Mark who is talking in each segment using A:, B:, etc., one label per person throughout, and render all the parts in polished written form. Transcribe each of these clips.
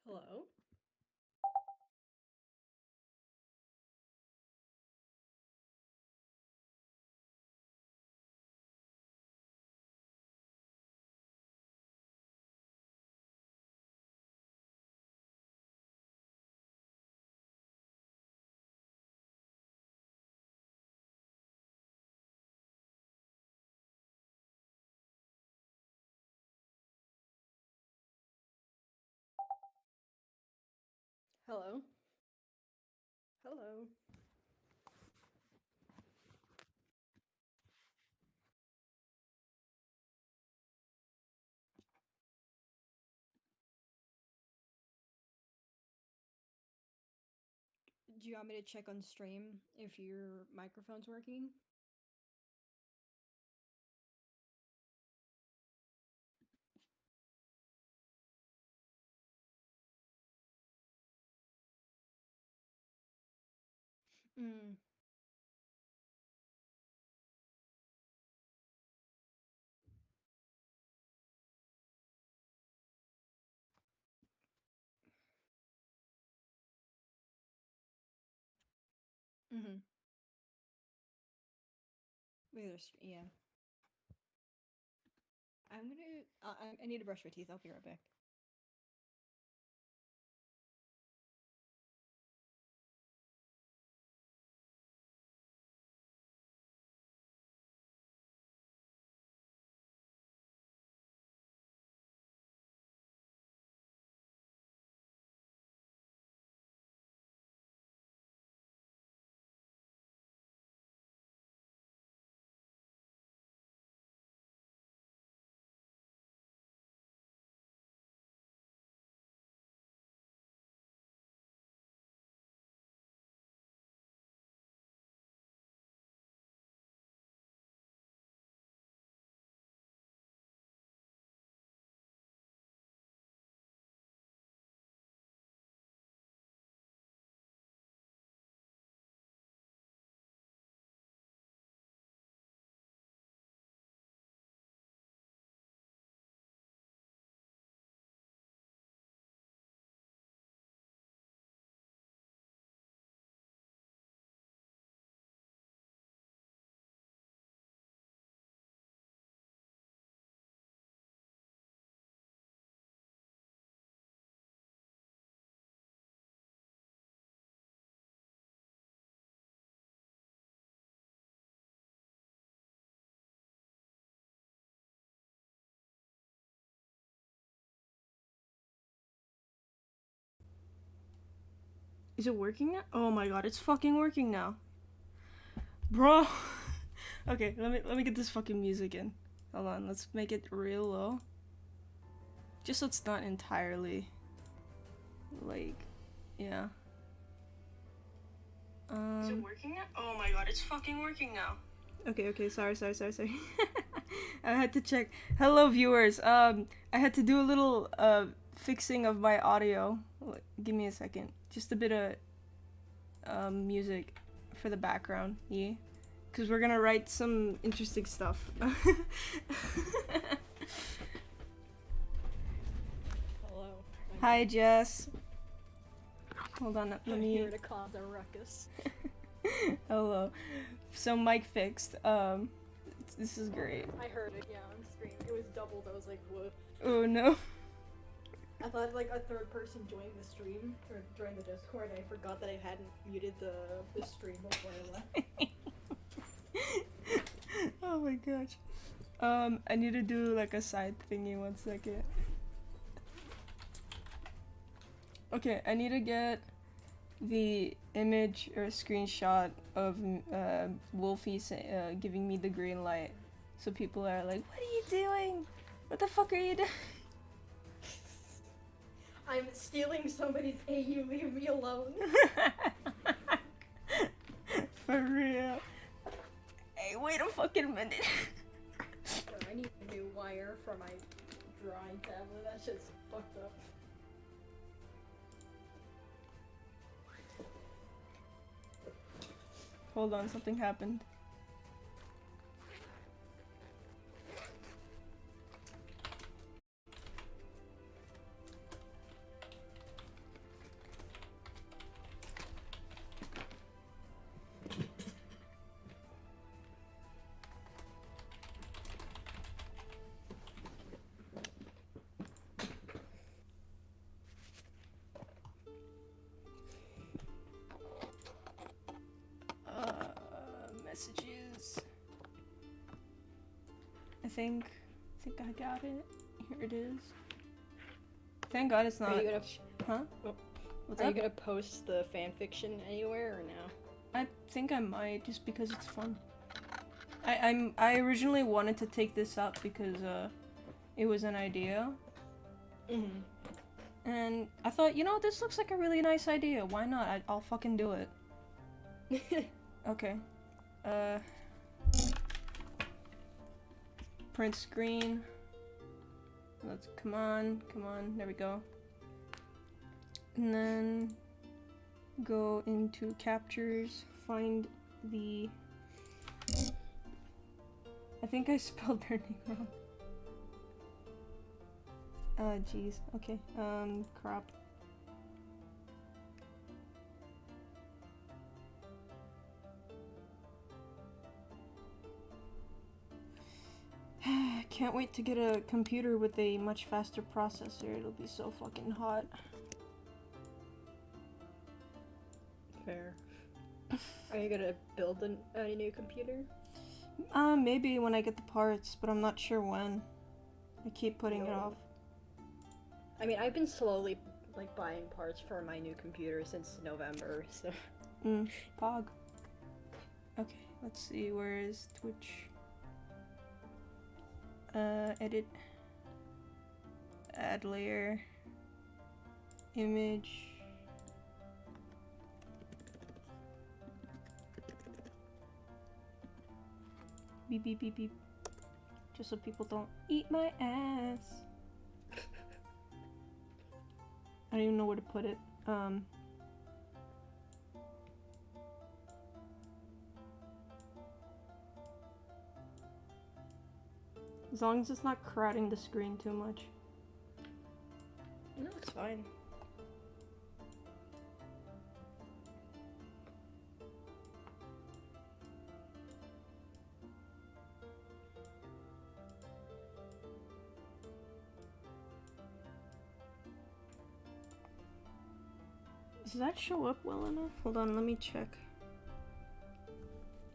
A: Hello? Hello? Hello? Do you want me to check on stream if your microphone's working? Mm. Mm-hmm. Wait, yeah. I'm gonna. I need to brush my teeth. I'll be right back. Is it working now? Oh my god, it's fucking working now. Bro. Okay, let me get this fucking music in. Hold on, let's make it real low. Just so it's not entirely like, yeah. Is it working now? Oh my god, it's fucking working now. Okay, sorry. I had to check. Hello, viewers. I had to do a little fixing of my audio. Give me a second. Just a bit of music for the background, yeah. Because we're gonna write some interesting stuff. Hello. Hi, Jess. Hold on, let me. I'm here to cause a ruckus. Hello. So mic fixed. This is great. I heard it, yeah, on screen. It was doubled. I was like, whoa. Oh no. I thought like a third person joined the stream or joined the Discord. And I forgot that I hadn't muted the stream before I left. Oh my gosh. I need to do like a side thingy. 1 second. Okay, I need to get the image or screenshot of Wolfie giving me the green light, so people are like, "What are you doing? What the fuck are you doing?" I'm stealing somebody's AU. Leave me alone. For real. Hey, wait a fucking minute. I need a new wire for my drawing tablet. That shit's fucked up. Hold on, something happened. think I got it. Here it is. Thank God it's not.
B: Are you gonna...
A: Huh?
B: What's Are you gonna post the fanfiction anywhere or no?
A: I think I might, just because it's fun. I originally wanted to take this up because it was an idea. And I thought, you know, this looks like a really nice idea. Why not? I'll fucking do it. Okay. Print screen. Let's come on. There we go. And then go into captures, find the... I think I spelled their name wrong. Jeez. Okay. Crop. Can't wait to get a computer with a much faster processor. It'll be so fucking hot.
B: Fair. Are you gonna build a new computer?
A: Maybe when I get the parts, but I'm not sure when. I keep putting it off.
B: I mean, I've been slowly, like, buying parts for my new computer since November, so...
A: Pog. Okay, let's see, where is Twitch? Edit. Add layer. Image. Beep beep beep beep. Just so people don't eat my ass. I don't even know where to put it. As long as it's not crowding the screen too much.
B: No, it's fine.
A: Does that show up well enough? Hold on, let me check.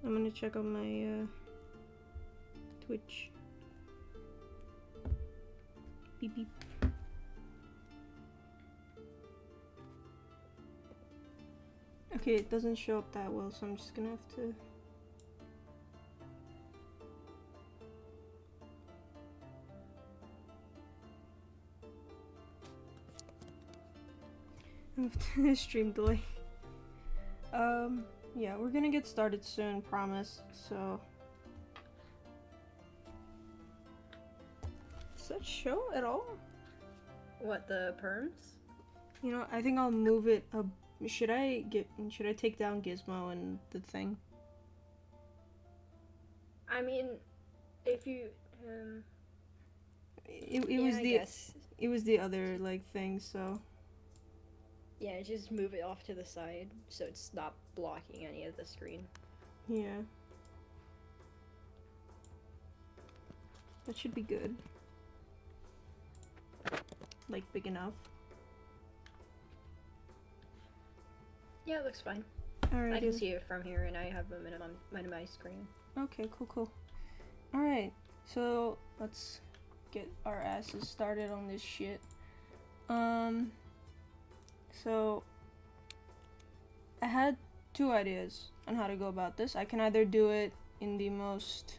A: I'm gonna check on my Twitch. Beep beep. Okay, it doesn't show up that well, so I'm just gonna have to... Stream delay. Yeah, we're gonna get started soon, promise, so... Does that show at all?
B: What, the perms?
A: You know, I think I'll move it up. Should I take down Gizmo and the thing?
B: I mean, if you,
A: It was the other, like, thing, so...
B: Yeah, just move it off to the side so it's not blocking any of the screen.
A: Yeah. That should be good. Like, big enough.
B: Yeah, it looks fine.
A: Alright.
B: I can see it from here and I have a minimized screen.
A: Okay, cool. Alright, so let's get our asses started on this shit. So I had two ideas on how to go about this. I can either do it in the most...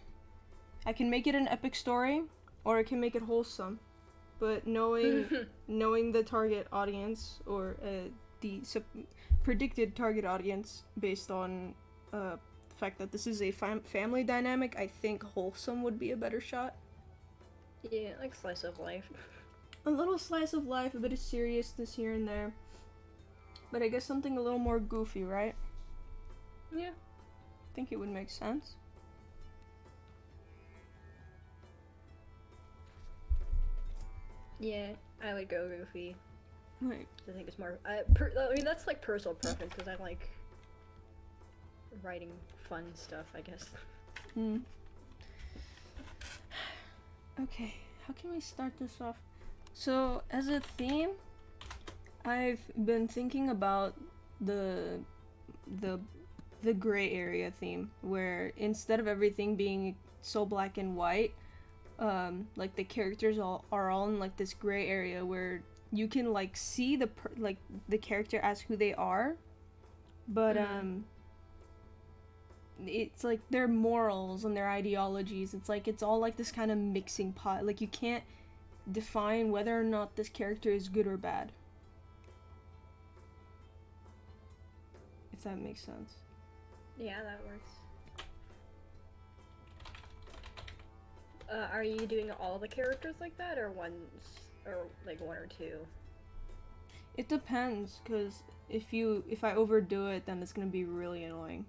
A: I can make it an epic story, or I can make it wholesome. But knowing the target audience, or the predicted target audience based on the fact that this is a family dynamic, I think wholesome would be a better shot.
B: Yeah, like slice of life.
A: A little slice of life, a bit of seriousness here and there. But I guess something a little more goofy, right?
B: Yeah.
A: I think it would make sense.
B: Yeah, I would go goofy.
A: Right.
B: I think it's more... I mean, that's like personal preference, because I like writing fun stuff, I guess.
A: Okay, how can we start this off? So, as a theme, I've been thinking about the gray area theme, where instead of everything being so black and white, like the characters are all in like this gray area where you can like see like the character as who they are, but it's like their morals and their ideologies. It's like it's all like this kind of mixing pot. Like you can't define whether or not this character is good or bad. If that makes sense.
B: Yeah, that works. Are you doing all the characters like that, or like one or two?
A: It depends, cause if I overdo it, then it's gonna be really annoying.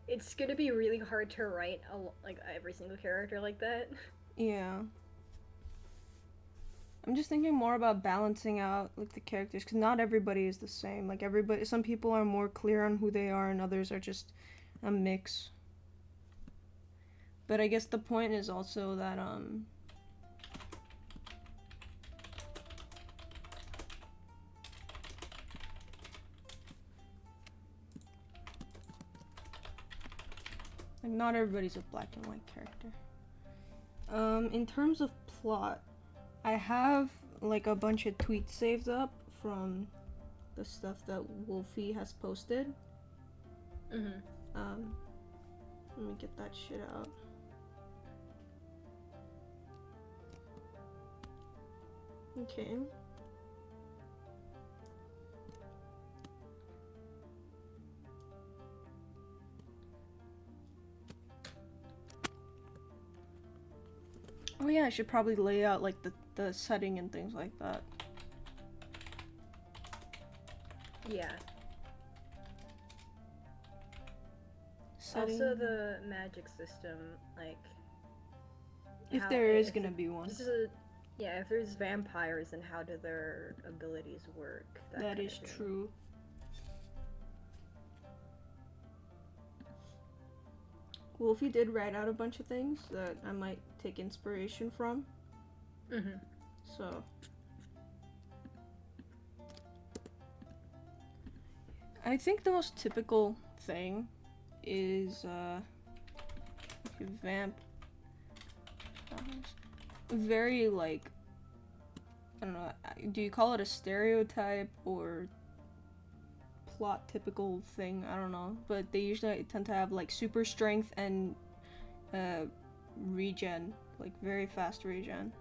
B: It's gonna be really hard to write like every single character like that.
A: Yeah. I'm just thinking more about balancing out like the characters, because not everybody is the same. Like some people are more clear on who they are, and others are just a mix. But I guess the point is also that like not everybody's a black and white character. In terms of plot, I have like a bunch of tweets saved up from the stuff that Wolfy has posted. Let me get that shit out. Okay. Oh yeah, I should probably lay out like the setting and things like that.
B: Yeah.
A: Setting.
B: Also the magic system, like
A: if there is gonna be one.
B: Yeah, if there's vampires, then how do their abilities work?
A: That is true. Wolfy did write out a bunch of things that I might take inspiration from. So I think the most typical thing is very like, I don't know, do you call it a stereotype or plot typical thing? I don't know, but they usually tend to have like super strength and regen, like very fast regen.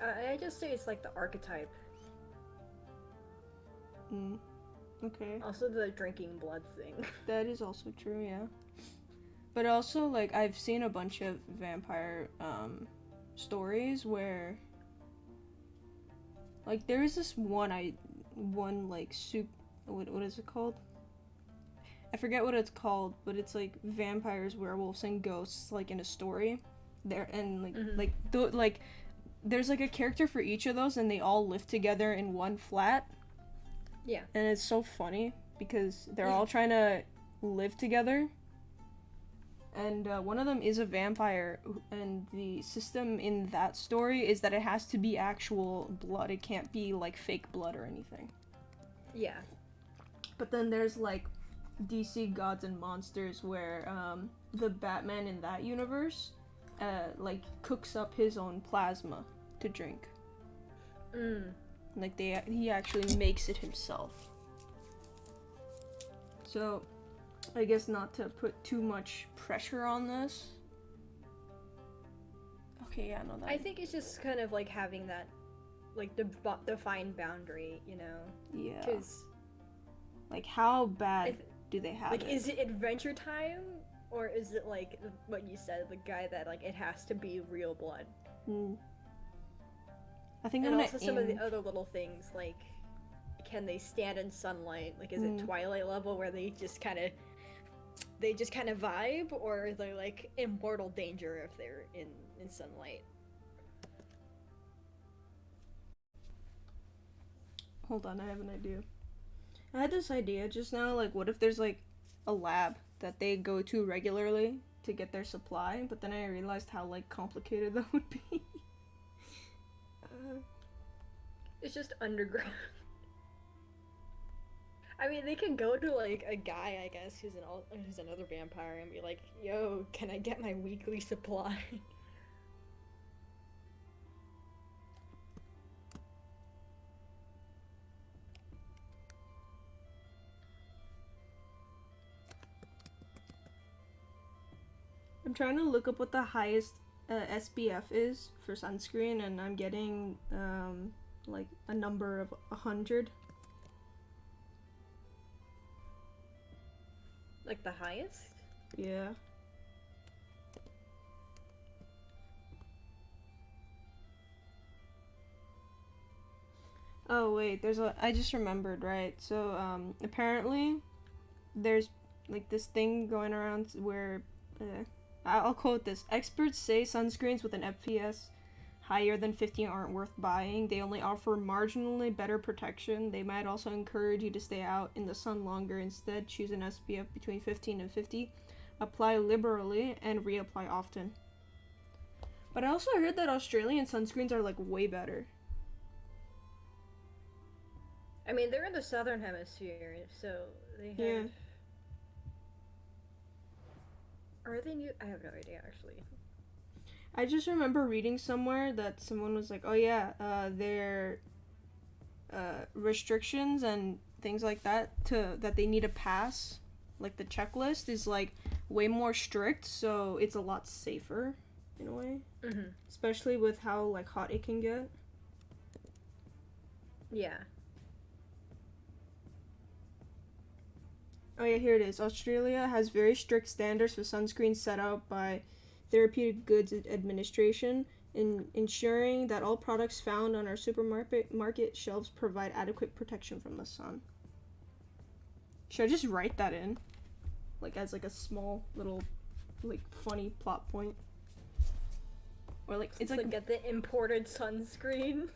B: I just say it's like the archetype.
A: Okay.
B: Also the drinking blood thing.
A: That is also true, yeah. But also, like, I've seen a bunch of vampire stories where, like, there is this one like what is it called? I forget what it's called, but it's like vampires, werewolves, and ghosts, like in a story. There and like there's like a character for each of those, and they all live together in one flat.
B: Yeah.
A: And it's so funny because they're all trying to live together. And one of them is a vampire, and the system in that story is that it has to be actual blood. It can't be like fake blood or anything.
B: Yeah.
A: But then there's like DC Gods and Monsters where the Batman in that universe like cooks up his own plasma to drink. Like he actually makes it himself. So I guess not to put too much pressure on this. Okay, yeah, no, that.
B: I think it's just kind of like having that, like, defined boundary, you know?
A: Yeah.
B: Because,
A: like, how bad do they have
B: like,
A: it?
B: is it Adventure Time, or is it like what you said, the guy that like it has to be real blood?
A: I think.
B: And also some of the other little things, like, can they stand in sunlight? Like, is it Twilight level where they just kind of vibe, or are they like in mortal danger if they're in sunlight?
A: Hold on, I have an idea. I had this idea just now, like, what if there's like a lab that they go to regularly to get their supply, but then I realized how like complicated that would be.
B: It's just underground. I mean, they can go to like a guy, I guess, who's another vampire, and be like, "Yo, can I get my weekly supply?"
A: I'm trying to look up what the highest SPF is for sunscreen, and I'm getting like a number of 100.
B: Like the highest?
A: Yeah. Oh wait, I just remembered, right? So apparently there's like this thing going around where I'll quote this. Experts say sunscreens with an FPS higher than 15 aren't worth buying. They only offer marginally better protection. They might also encourage you to stay out in the sun longer. Instead, choose an SPF between 15 and 50. Apply liberally and reapply often. But I also heard that Australian sunscreens are like way better.
B: I mean, they're in the southern hemisphere, so they have...
A: Yeah.
B: Are they new? I have no idea, actually.
A: I just remember reading somewhere that someone was like, oh yeah, their restrictions and things like that that they need to pass, like the checklist is like way more strict, so it's a lot safer in a way.
B: Mm-hmm.
A: Especially with how like hot it can get.
B: Yeah.
A: Oh yeah, here it is. Australia has very strict standards for sunscreen set out by Therapeutic Goods Administration, in ensuring that all products found on our supermarket shelves provide adequate protection from the sun. Should I just write that in? Like as like a small little like funny plot point? Or like it's like
B: get the imported sunscreen.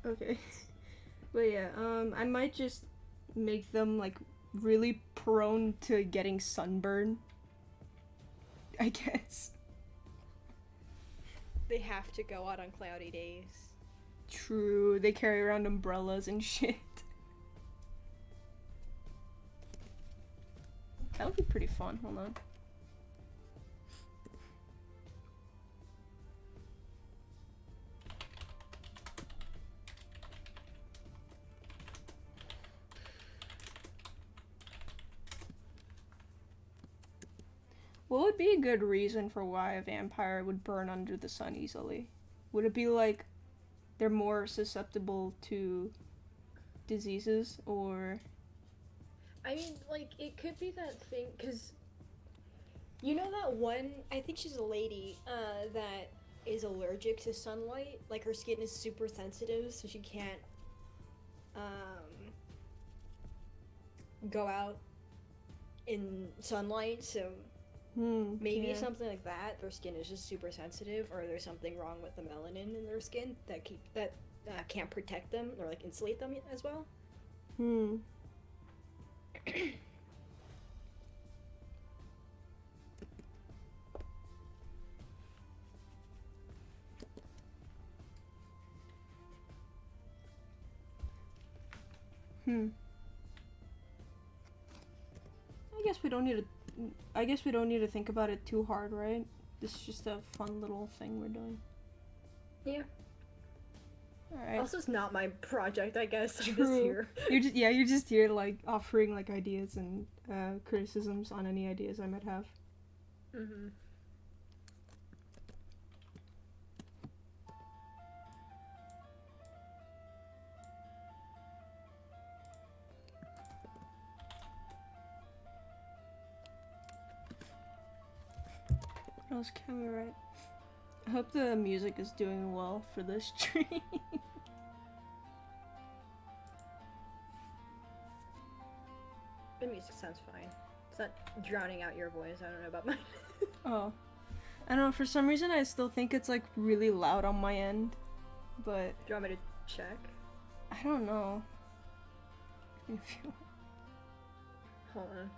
A: Okay. But yeah, I might just make them like really prone to getting sunburn. I guess.
B: They have to go out on cloudy days.
A: True, they carry around umbrellas and shit. That would be pretty fun, hold on. What would be a good reason for why a vampire would burn under the sun easily? Would it be like they're more susceptible to diseases, or...
B: I mean, like, it could be that thing, because you know that one, I think she's a lady, that is allergic to sunlight? Like, her skin is super sensitive, so she can't, go out in sunlight, so maybe something like that. Their skin is just super sensitive, or there's something wrong with the melanin in their skin that can't protect them or like insulate them as well.
A: I guess we don't need to think about it too hard, right? This is just a fun little thing we're doing.
B: Yeah.
A: Alright.
B: Also, it's not my project, I guess.
A: True.
B: I'm just here.
A: You're just here, like, offering, like, ideas and criticisms on any ideas I might have.
B: Mm-hmm.
A: What else can we write? I hope the music is doing well for this stream.
B: The music sounds fine. It's not drowning out your voice. I don't know about mine.
A: Oh. I don't know, for some reason I still think it's like really loud on my end. But...
B: Do you want me to check?
A: I don't know.
B: Hold on.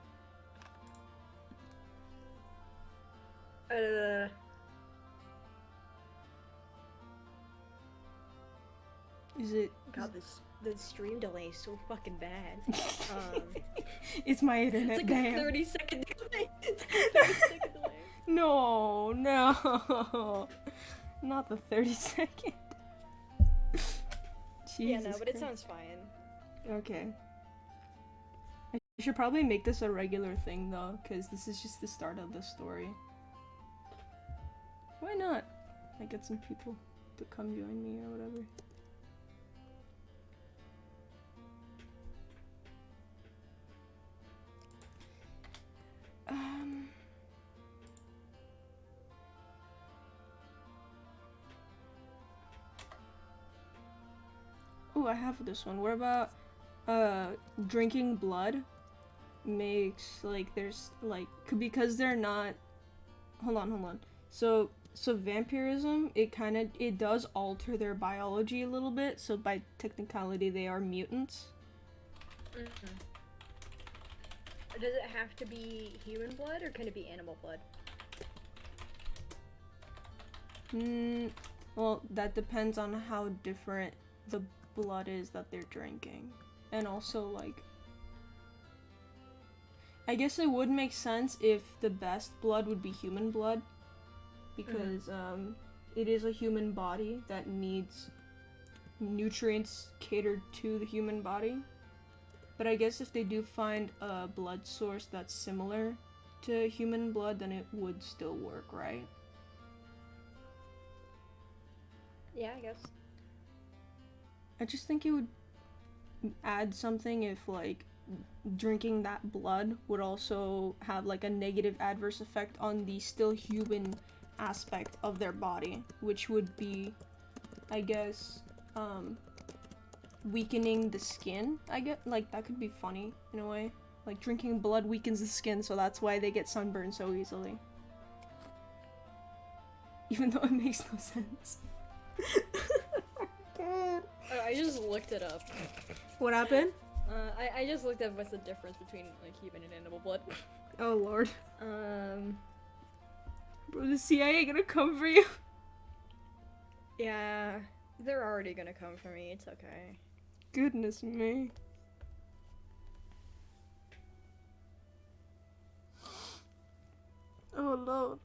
A: Is it?
B: God, the stream delay is so fucking bad.
A: It's my internet.
B: It's like
A: damn.
B: a 30-second delay. It's like a 30-second delay.
A: No, not the 30-second.
B: Yeah, no, but it sounds fine.
A: Okay. I should probably make this a regular thing though, because this is just the start of the story. Why not? I get some people to come join me or whatever. Oh, I have this one. What about drinking blood makes like there's like because they're not hold on. So vampirism, it does alter their biology a little bit, so by technicality they are mutants.
B: Mm-hmm. Does it have to be human blood or can it be animal blood?
A: Well, that depends on how different the blood is that they're drinking. And also, like, I guess it would make sense if the best blood would be human blood, because it is a human body that needs nutrients catered to the human body. But I guess if they do find a blood source that's similar to human blood, then it would still work, right?
B: Yeah, I guess.
A: I just think it would add something if, like, drinking that blood would also have, like, a negative adverse effect on the still human aspect of their body, which would be, I guess, weakening the skin. I get, like, that could be funny in a way. Like, drinking blood weakens the skin, so that's why they get sunburned so easily. Even though it makes no sense. God.
B: I just looked it up.
A: What happened?
B: I just looked up what's the difference between, like, human and animal blood.
A: Oh, Lord. Bro, the CIA gonna come for you?
B: Yeah, they're already gonna come for me, it's okay.
A: Goodness me. Oh, Lord.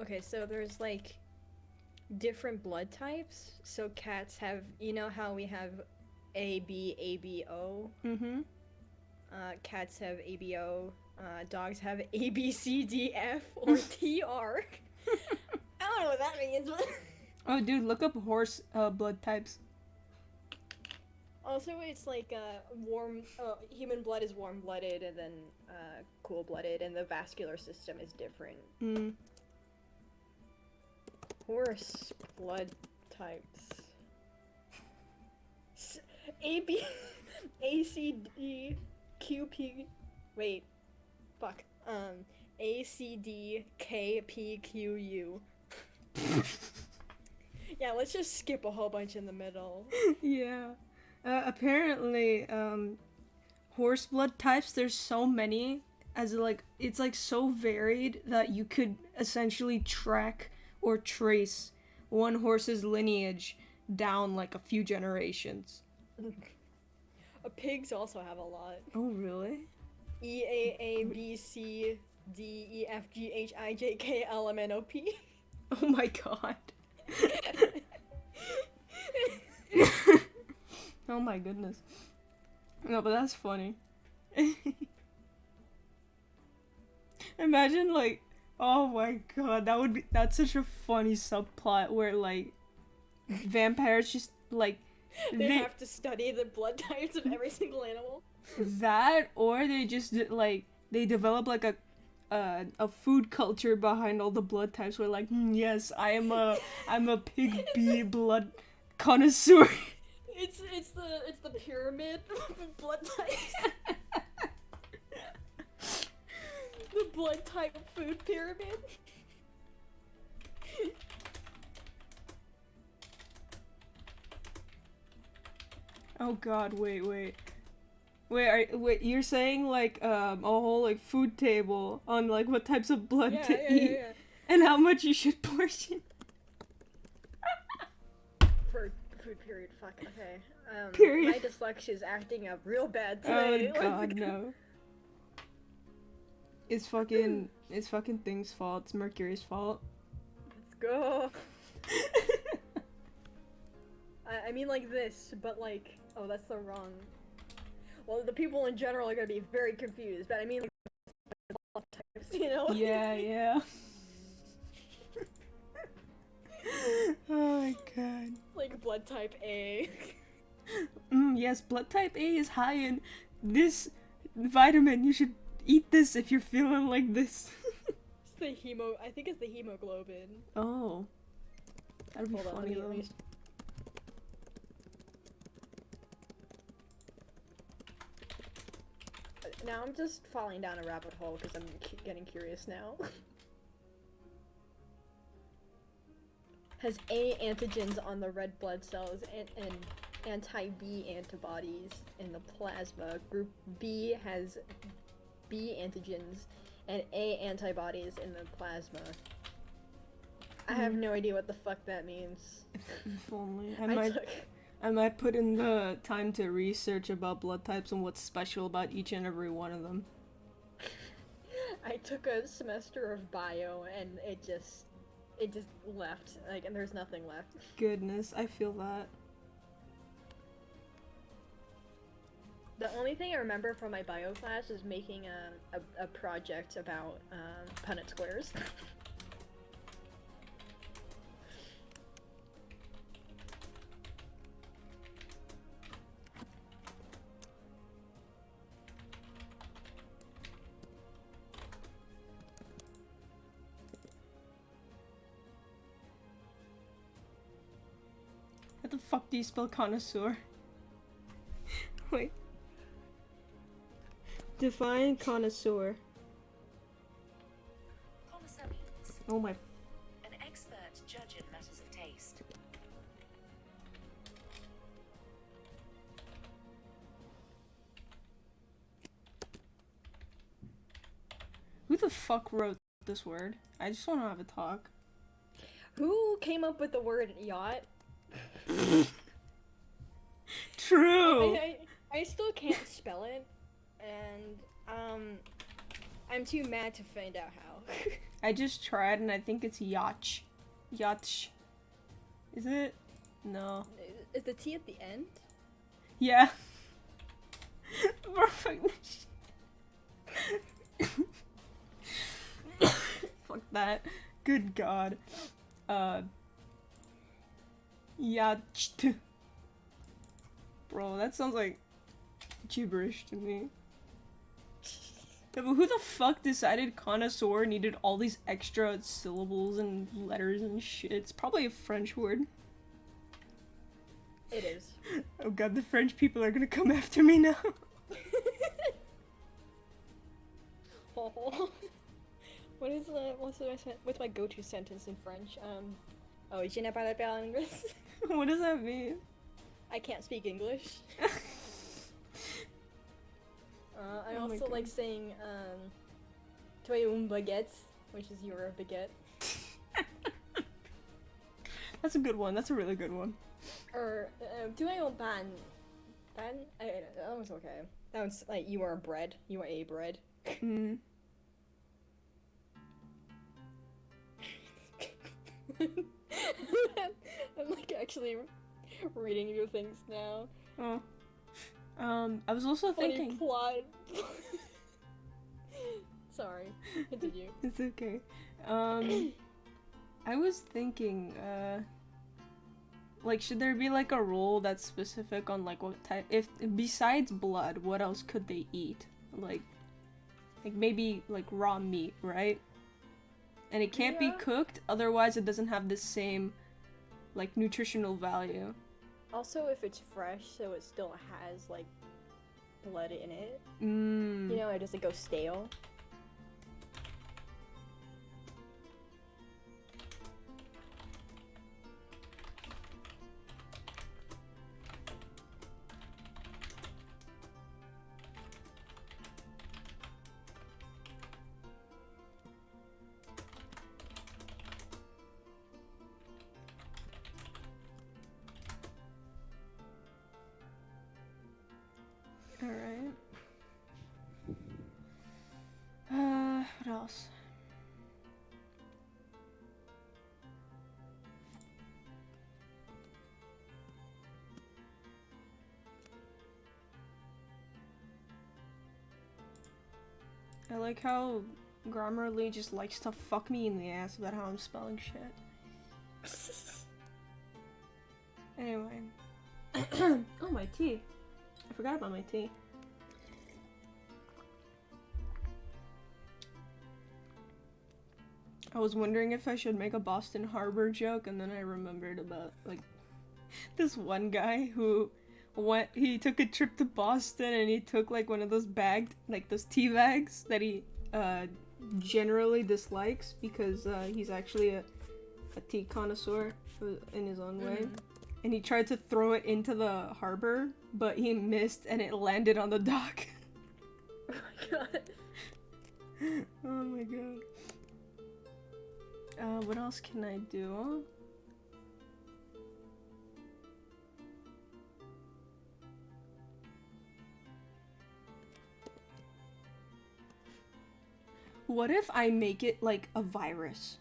B: Okay, so there's, like, different blood types. So cats have, you know how we have AB, ABO?
A: Mm-hmm.
B: Cats have ABO. Dogs have ABCDF or TR. I don't know what that means, but...
A: Oh, dude, look up horse blood types.
B: Also, it's like human blood is warm-blooded, and then cool-blooded, and the vascular system is different. Horse blood types. AB, ACD, QP. Wait, fuck. ACD, KPQU. Yeah, let's just skip a whole bunch in the middle.
A: Yeah. Apparently, horse blood types, there's so many, as like, it's like so varied that you could essentially track or trace one horse's lineage down like a few generations.
B: Pigs also have a lot.
A: Oh, really?
B: E, A, A, B, C, D, E, F, G, H, I, J, K, L, M, N, O, P.
A: Oh my god. Oh my goodness. No, but that's funny. Imagine, like, oh my god, that's such a funny subplot where, like, vampires just, like,
B: they have to study the blood types of every single animal.
A: That, or they just, like, they develop, like, a food culture behind all the blood types where, like, yes, I'm a pig bee blood connoisseur.
B: It's the pyramid of blood types. The blood type food pyramid.
A: Oh god, wait. Wait, you're saying like a whole like food table on like what types of blood to eat and how much you should portion?
B: For food period, fuck, okay.
A: Period.
B: My dyslexia is acting up real bad today.
A: Oh god, no. It's fucking Thing's fault. It's Mercury's fault.
B: Let's go. I mean like this, but like, oh, that's the wrong. Well, the people in general are gonna be very confused, but I mean, like, types, you know?
A: Yeah. Oh my god.
B: Like blood type A.
A: Yes, blood type A is high in this vitamin. You should eat this if you're feeling like this.
B: It's the I think it's the hemoglobin.
A: Oh. That'd be funny though.
B: Now I'm just falling down a rabbit hole because I'm getting curious now. Has A antigens on the red blood cells and anti-B antibodies in the plasma. Group B has B antigens and A antibodies in the plasma. I have no idea what the fuck that means.
A: If only. I might put in the time to research about blood types and what's special about each and every one of them.
B: I took a semester of bio and it just left, like, and there's nothing left.
A: Goodness, I feel that.
B: The only thing I remember from my bio class is making a project about Punnett squares.
A: How the fuck do you spell connoisseur? Wait. Define connoisseur.
C: Connoisseur means
A: Oh my.
C: an expert judge in matters of taste.
A: Who the fuck wrote this word? I just want to have a talk.
B: Who came up with the word yacht?
A: True!
B: I still can't spell it, and I'm too mad to find out how.
A: I just tried and I think it's yacht. Yacht. Is it? No.
B: Is the T at the end?
A: Yeah. Perfect. Fuck that. Good god. Yacht. Bro, that sounds like gibberish to me. Yeah, but who the fuck decided connoisseur needed all these extra syllables and letters and shit? It's probably a French word.
B: It is.
A: Oh god, the French people are gonna come after me now.
B: Oh. What's my go-to sentence in French? Oh, je n'ai pas la parole anglais.
A: What does that mean?
B: I can't speak English. I
A: Oh my
B: also like saying, tu es une baguette, which is you're a baguette.
A: That's a good one. That's a really good one.
B: Or, tu es un pan. Pan? That was okay. That was like, you are bread. You are a bread.
A: Mm.
B: I'm like actually reading your things now.
A: Oh. I was also thinking.
B: Plot. Sorry, continue.
A: It's okay. I was thinking, like, should there be like a rule that's specific on like what type? If besides blood, what else could they eat? Like maybe like raw meat, right? And it can't be cooked, otherwise it doesn't have the same like nutritional value.
B: Also, if it's fresh, so it still has like blood in it.
A: Mm.
B: You know, it doesn't go stale.
A: boss. I like how Grammarly just likes to fuck me in the ass about how I'm spelling shit. Anyway. Oh, my tea. I forgot about my tea. I was wondering if I should make a Boston Harbor joke, and then I remembered about, like, this one guy who he took a trip to Boston and he took, like, one of those bagged, like, those tea bags that he, generally dislikes because, he's actually a tea connoisseur in his own way. And he tried to throw it into the harbor, but he missed and it landed on the dock.
B: Oh my god.
A: Oh my god. What else can I do? What if I make it like a virus?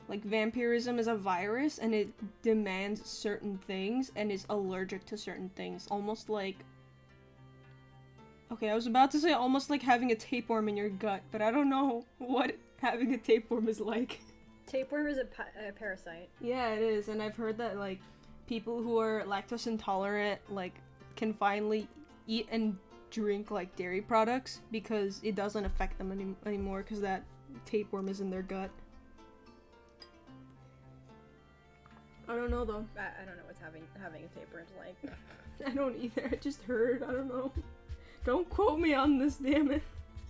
A: Like vampirism is a virus and it demands certain things and is allergic to certain things. Almost like... Okay, I was about to say almost like having a tapeworm in your gut, but I don't know what having a tapeworm is like.
B: Tapeworm is a parasite.
A: Yeah, it is, and I've heard that, like, people who are lactose intolerant, like, can finally eat and drink, like, dairy products because it doesn't affect them anymore because that tapeworm is in their gut. I don't know, though.
B: I don't know what's having a tapeworm like.
A: I don't either, I just heard, I don't know. Don't quote me on this, damn it.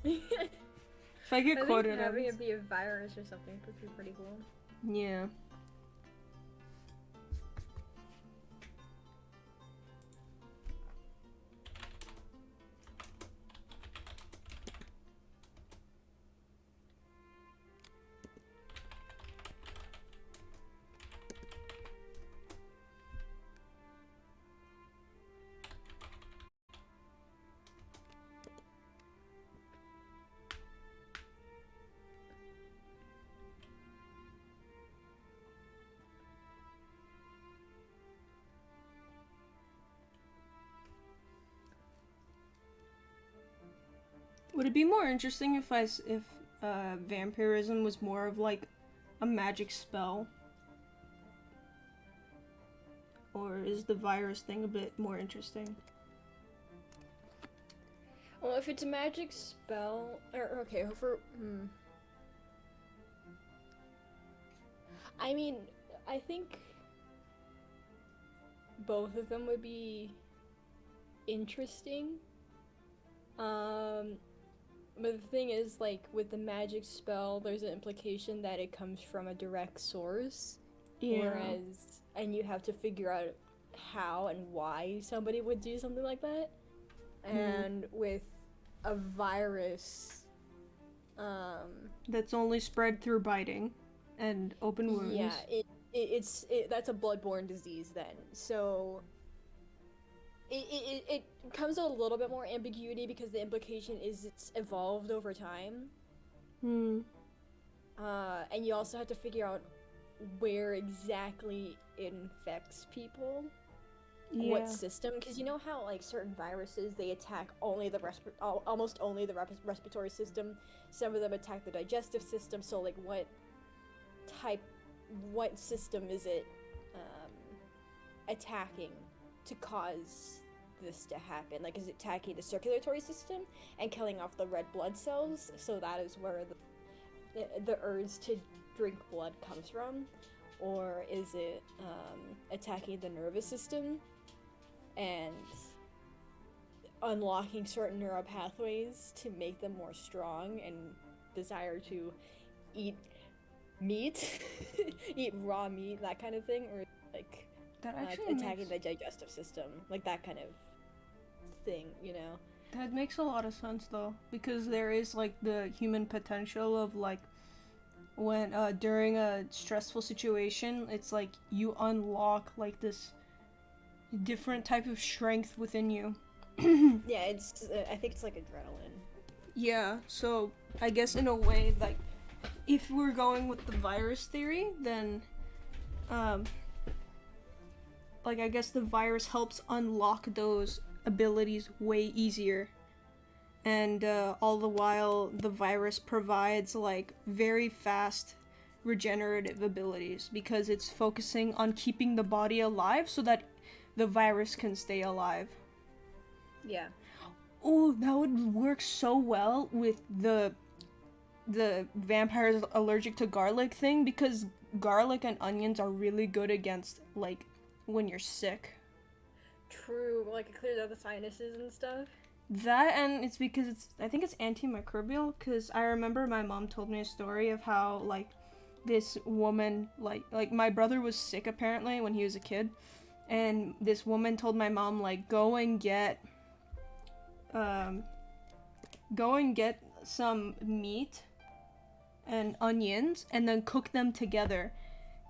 A: If I get quoted,
B: having it be a virus or something would be pretty cool.
A: Yeah. Would it be more interesting if vampirism was more of like a magic spell? Or is the virus thing a bit more interesting?
B: Well, if it's a magic spell, okay, I mean, I think both of them would be interesting. But the thing is, like, with the magic spell, there's an implication that it comes from a direct source.
A: Yeah.
B: And you have to figure out how and why somebody would do something like that. And with a virus,
A: that's only spread through biting and open wounds.
B: Yeah, it's that's a bloodborne disease then. So it comes a little bit more ambiguity because the implication is it's evolved over time. And you also have to figure out where exactly it infects people. Yeah. What system? Because you know how, like, certain viruses, they attack only the almost only the respiratory system. Some of them attack the digestive system. So, like, what system is it attacking to cause this to happen? Like, is it attacking the circulatory system and killing off the red blood cells? So that is where the urge to drink blood comes from, or is it attacking the nervous system and unlocking certain neural pathways to make them more strong and desire to eat meat, eat raw meat, that kind of thing, or like
A: that actually
B: attacking the digestive system, like that kind of thing, you know?
A: That makes a lot of sense though, because there is like the human potential of like when during a stressful situation, it's like you unlock like this different type of strength within you.
B: Yeah, it's I think it's like adrenaline.
A: Yeah, so I guess in a way, like, if we're going with the virus theory, then, like, I guess the virus helps unlock those abilities way easier. And all the while, the virus provides, like, very fast regenerative abilities because it's focusing on keeping the body alive so that the virus can stay alive.
B: Yeah.
A: Oh, that would work so well with the vampires allergic to garlic thing, because garlic and onions are really good against, like, when you're sick.
B: True, like it clears out the sinuses and stuff.
A: That, and it's because I think it's antimicrobial, because I remember my mom told me a story of how, like, this woman, like my brother was sick apparently when he was a kid, and this woman told my mom, like, go and get some meat and onions and then cook them together.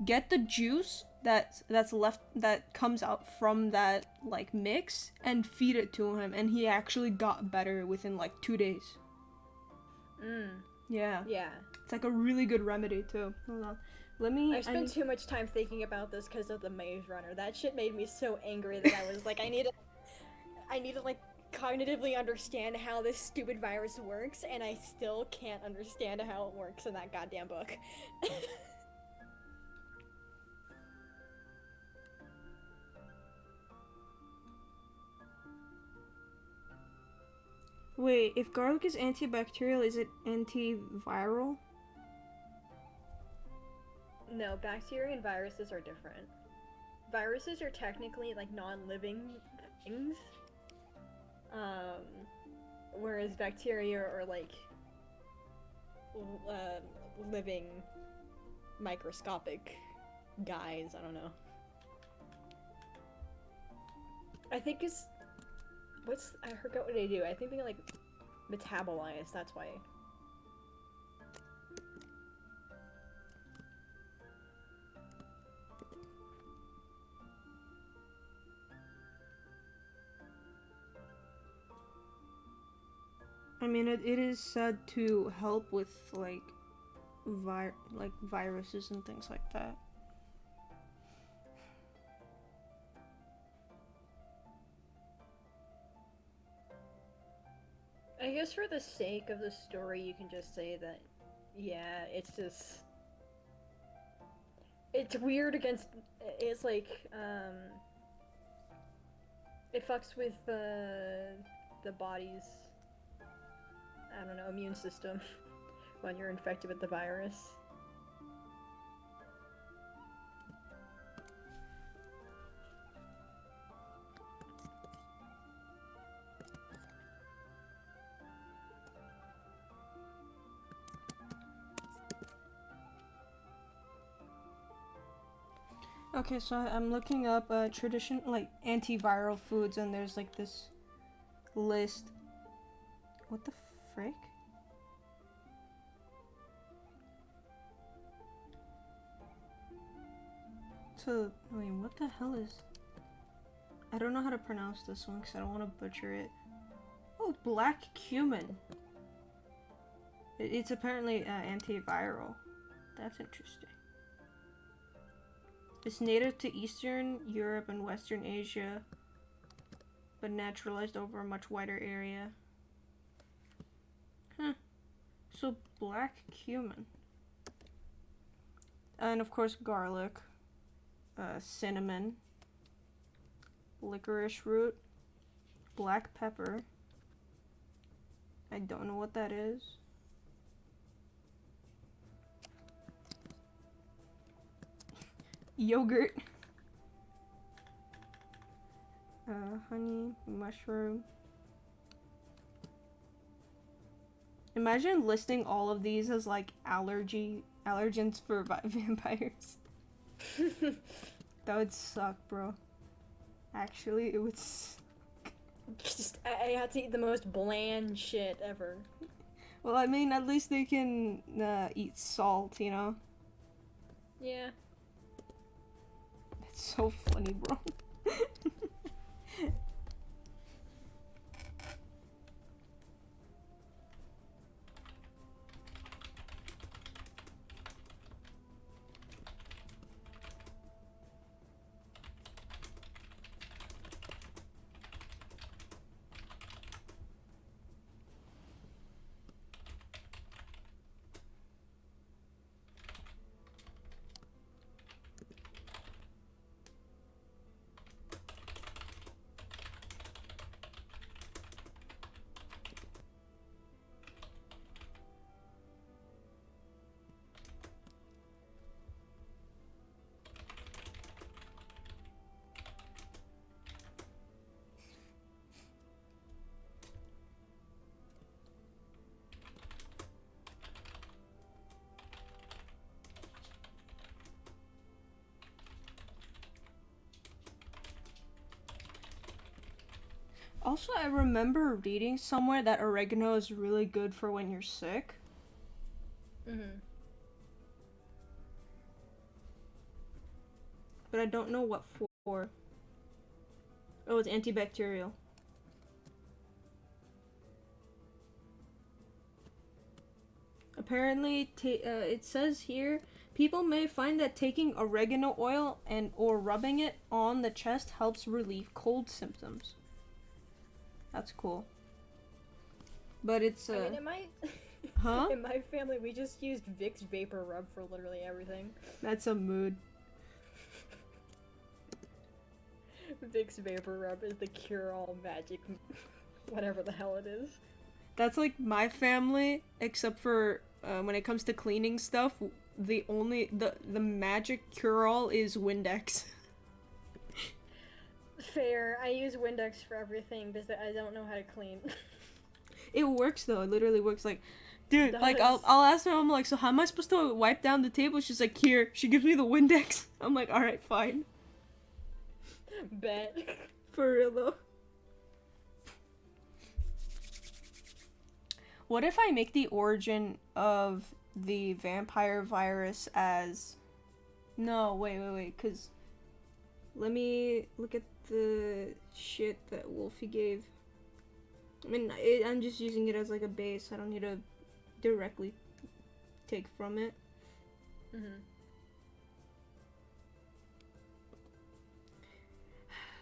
A: Get the juice that's left, that comes out from that, like, mix, and feed it to him, and he actually got better within like 2 days. Yeah. It's like a really good remedy too. Hold on.
B: I spent too much time thinking about this because of the Maze Runner. That shit made me so angry that I was like, I need to like cognitively understand how this stupid virus works, and I still can't understand how it works in that goddamn book.
A: Wait, if garlic is antibacterial, is it antiviral?
B: No, bacteria and viruses are different. Viruses are technically like non-living things, whereas bacteria are like living microscopic guys. I don't know. I think I forgot what they do. I think they like metabolize, that's why.
A: I mean, it is said to help with, like, viruses and things like that.
B: I guess for the sake of the story, you can just say that, yeah, it's weird against, it's like, it fucks with the body's, I don't know, immune system when you're infected with the virus.
A: Okay, so I'm looking up like antiviral foods, and there's like this list. What the frick? So, wait, what the hell is... I don't know how to pronounce this one because I don't want to butcher it. Oh, black cumin. It's apparently antiviral. That's interesting. It's native to Eastern Europe and Western Asia, but naturalized over a much wider area. Huh. So, black cumin. And of course, garlic, cinnamon, licorice root, black pepper. I don't know what that is. Yogurt. Honey, mushroom. Imagine listing all of these as like allergens for vampires. That would suck, bro. Actually, it would suck.
B: I had to eat the most bland shit ever.
A: Well, I mean, at least they can eat salt, you know?
B: Yeah.
A: That's so funny, bro. Also, I remember reading somewhere that oregano is really good for when you're sick. But I don't know what for. Oh, it's antibacterial. Apparently, it says here, people may find that taking oregano oil or rubbing it on the chest helps relieve cold symptoms. That's cool. But it's
B: I mean, in my family, we just used Vicks Vapor Rub for literally everything.
A: That's a mood.
B: Vicks Vapor Rub is the cure-all magic, whatever the hell it is.
A: That's like my family, except for when it comes to cleaning stuff, the magic cure-all is Windex.
B: Fair. I use Windex for everything because I don't know how to clean.
A: It works though. It literally works. Like, dude, like I'll ask her. I'm like, so how am I supposed to wipe down the table? She's like, here. She gives me the Windex. I'm like, all right, fine.
B: Bet.
A: For real though. What if I make the origin of the vampire virus as... No, wait, because... Let me look at the shit that Wolfie gave. I mean, I'm just using it as like a base. I don't need to directly take from it.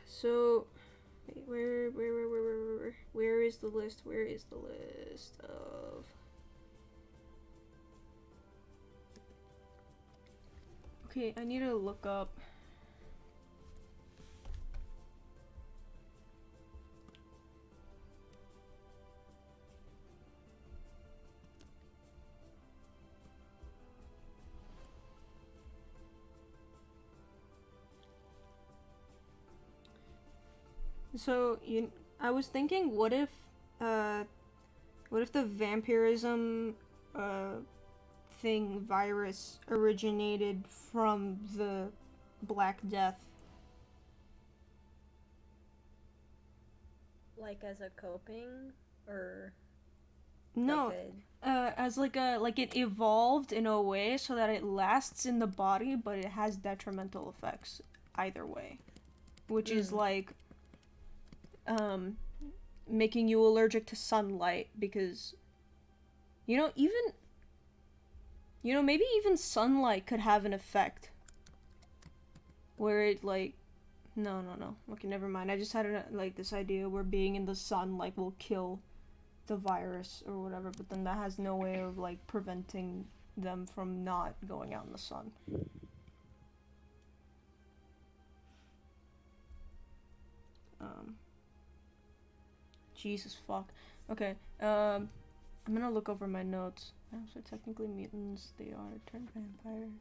A: So... Wait, where is the list? Where is the list of... Okay, I need to look up... So, I was thinking, what if the vampirism, virus originated from the Black Death?
B: Like as a coping, or...
A: No, as like it evolved in a way so that it lasts in the body, but it has detrimental effects either way. Which is like... making you allergic to sunlight, because maybe even sunlight could have an effect where it like no, okay, never mind. I just had this idea where being in the sun like will kill the virus or whatever, but then that has no way of like preventing them from not going out in the sun. Jesus fuck. Okay, I'm gonna look over my notes. So technically mutants, they are turned vampires.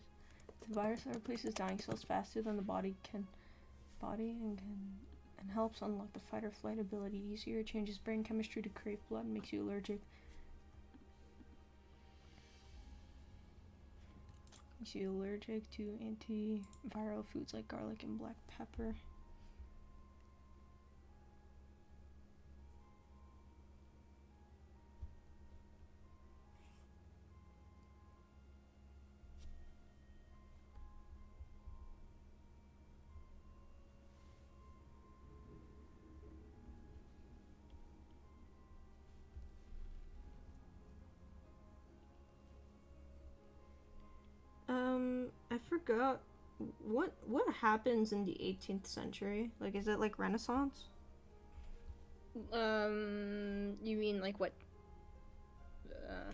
A: The virus that replaces dying cells faster than the body and helps unlock the fight or flight ability easier, changes brain chemistry to crave blood, makes you allergic. Makes you allergic to antiviral foods like garlic and black pepper. I forgot what happens in the 18th century? Like, is it like Renaissance?
B: You mean like what?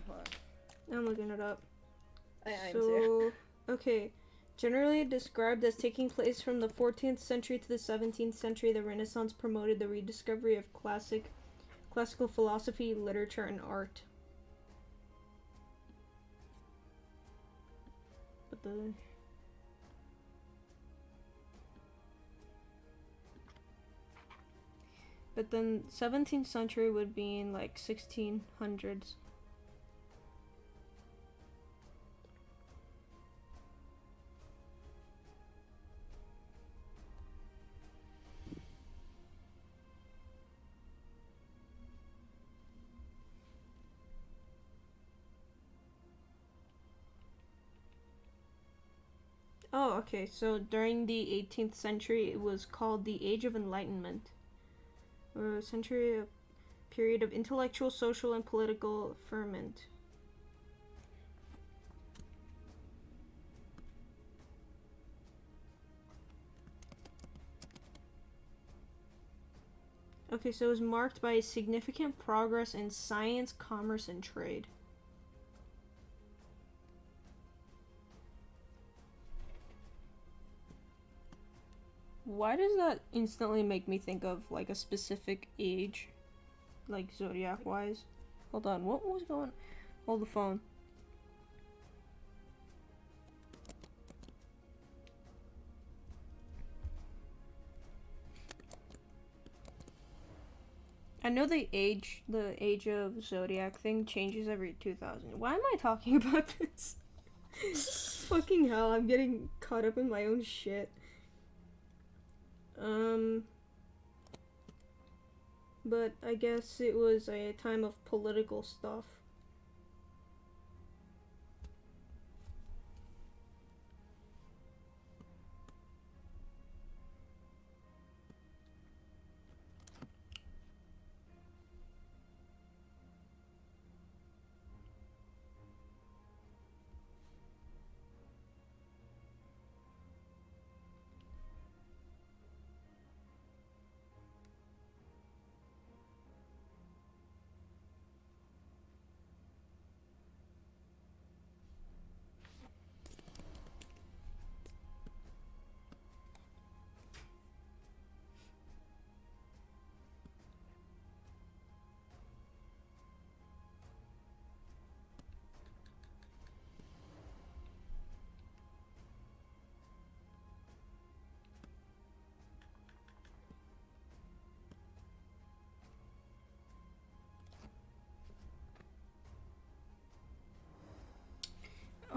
B: Hold on.
A: I'm looking it up.
B: I'm too.
A: Okay. Generally described as taking place from the 14th century to the 17th century, the Renaissance promoted the rediscovery of classical philosophy, literature, and art. But then 17th century would be in like 1600s. Oh, okay. So during the 18th century, it was called the Age of Enlightenment. A century, a period of intellectual, social, and political ferment. Okay, so it was marked by significant progress in science, commerce, and trade. Why does that instantly make me think of like a specific age? Like zodiac wise? Hold on, what was going on? Hold the phone. I know the age of zodiac thing changes every 2000. Why am I talking about this? Fucking hell, I'm getting caught up in my own shit. But I guess it was a time of political stuff.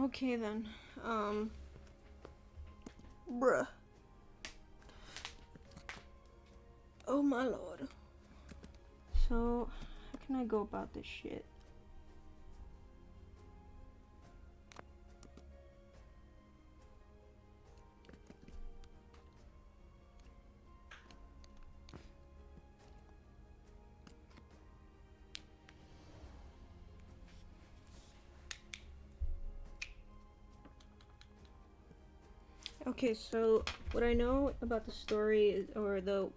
A: Okay then. Bruh. Oh my lord. So, how can I go about this shit? Okay, so what I know about the story is, or the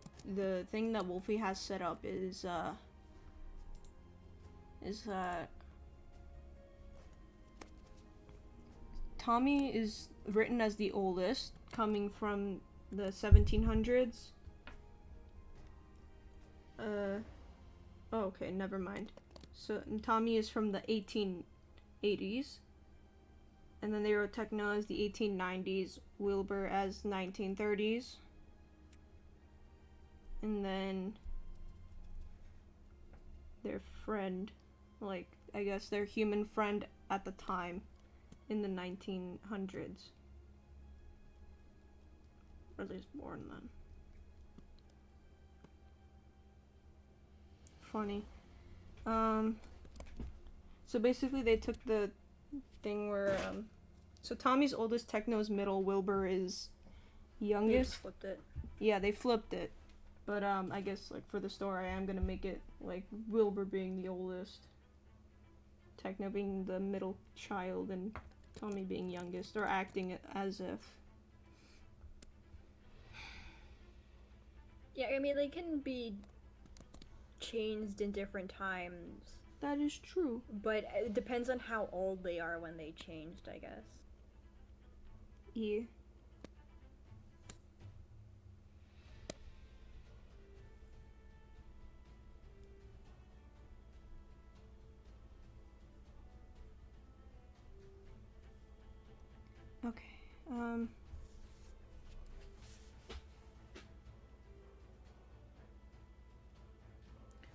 A: thing that Wolfie has set up is Tommy is written as the oldest, coming from the 1700s. Oh, okay, never mind. So Tommy is from the 1880s. And then they wrote Techno as the 1890s, Wilbur as 1930s. And then their friend, like, I guess their human friend at the time, in the 1900s. Or they was born then. Funny. So basically they took the thing where, so Tommy's oldest, Techno's middle, Wilbur is youngest.
B: They flipped it.
A: Yeah, they flipped it. But, I guess, like, for the story, I am gonna make it, like, Wilbur being the oldest, Techno being the middle child, and Tommy being youngest, or acting as if.
B: Yeah, I mean, they can be changed in different times.
A: That is true.
B: But it depends on how old they are when they changed, I guess.
A: Yeah. Okay,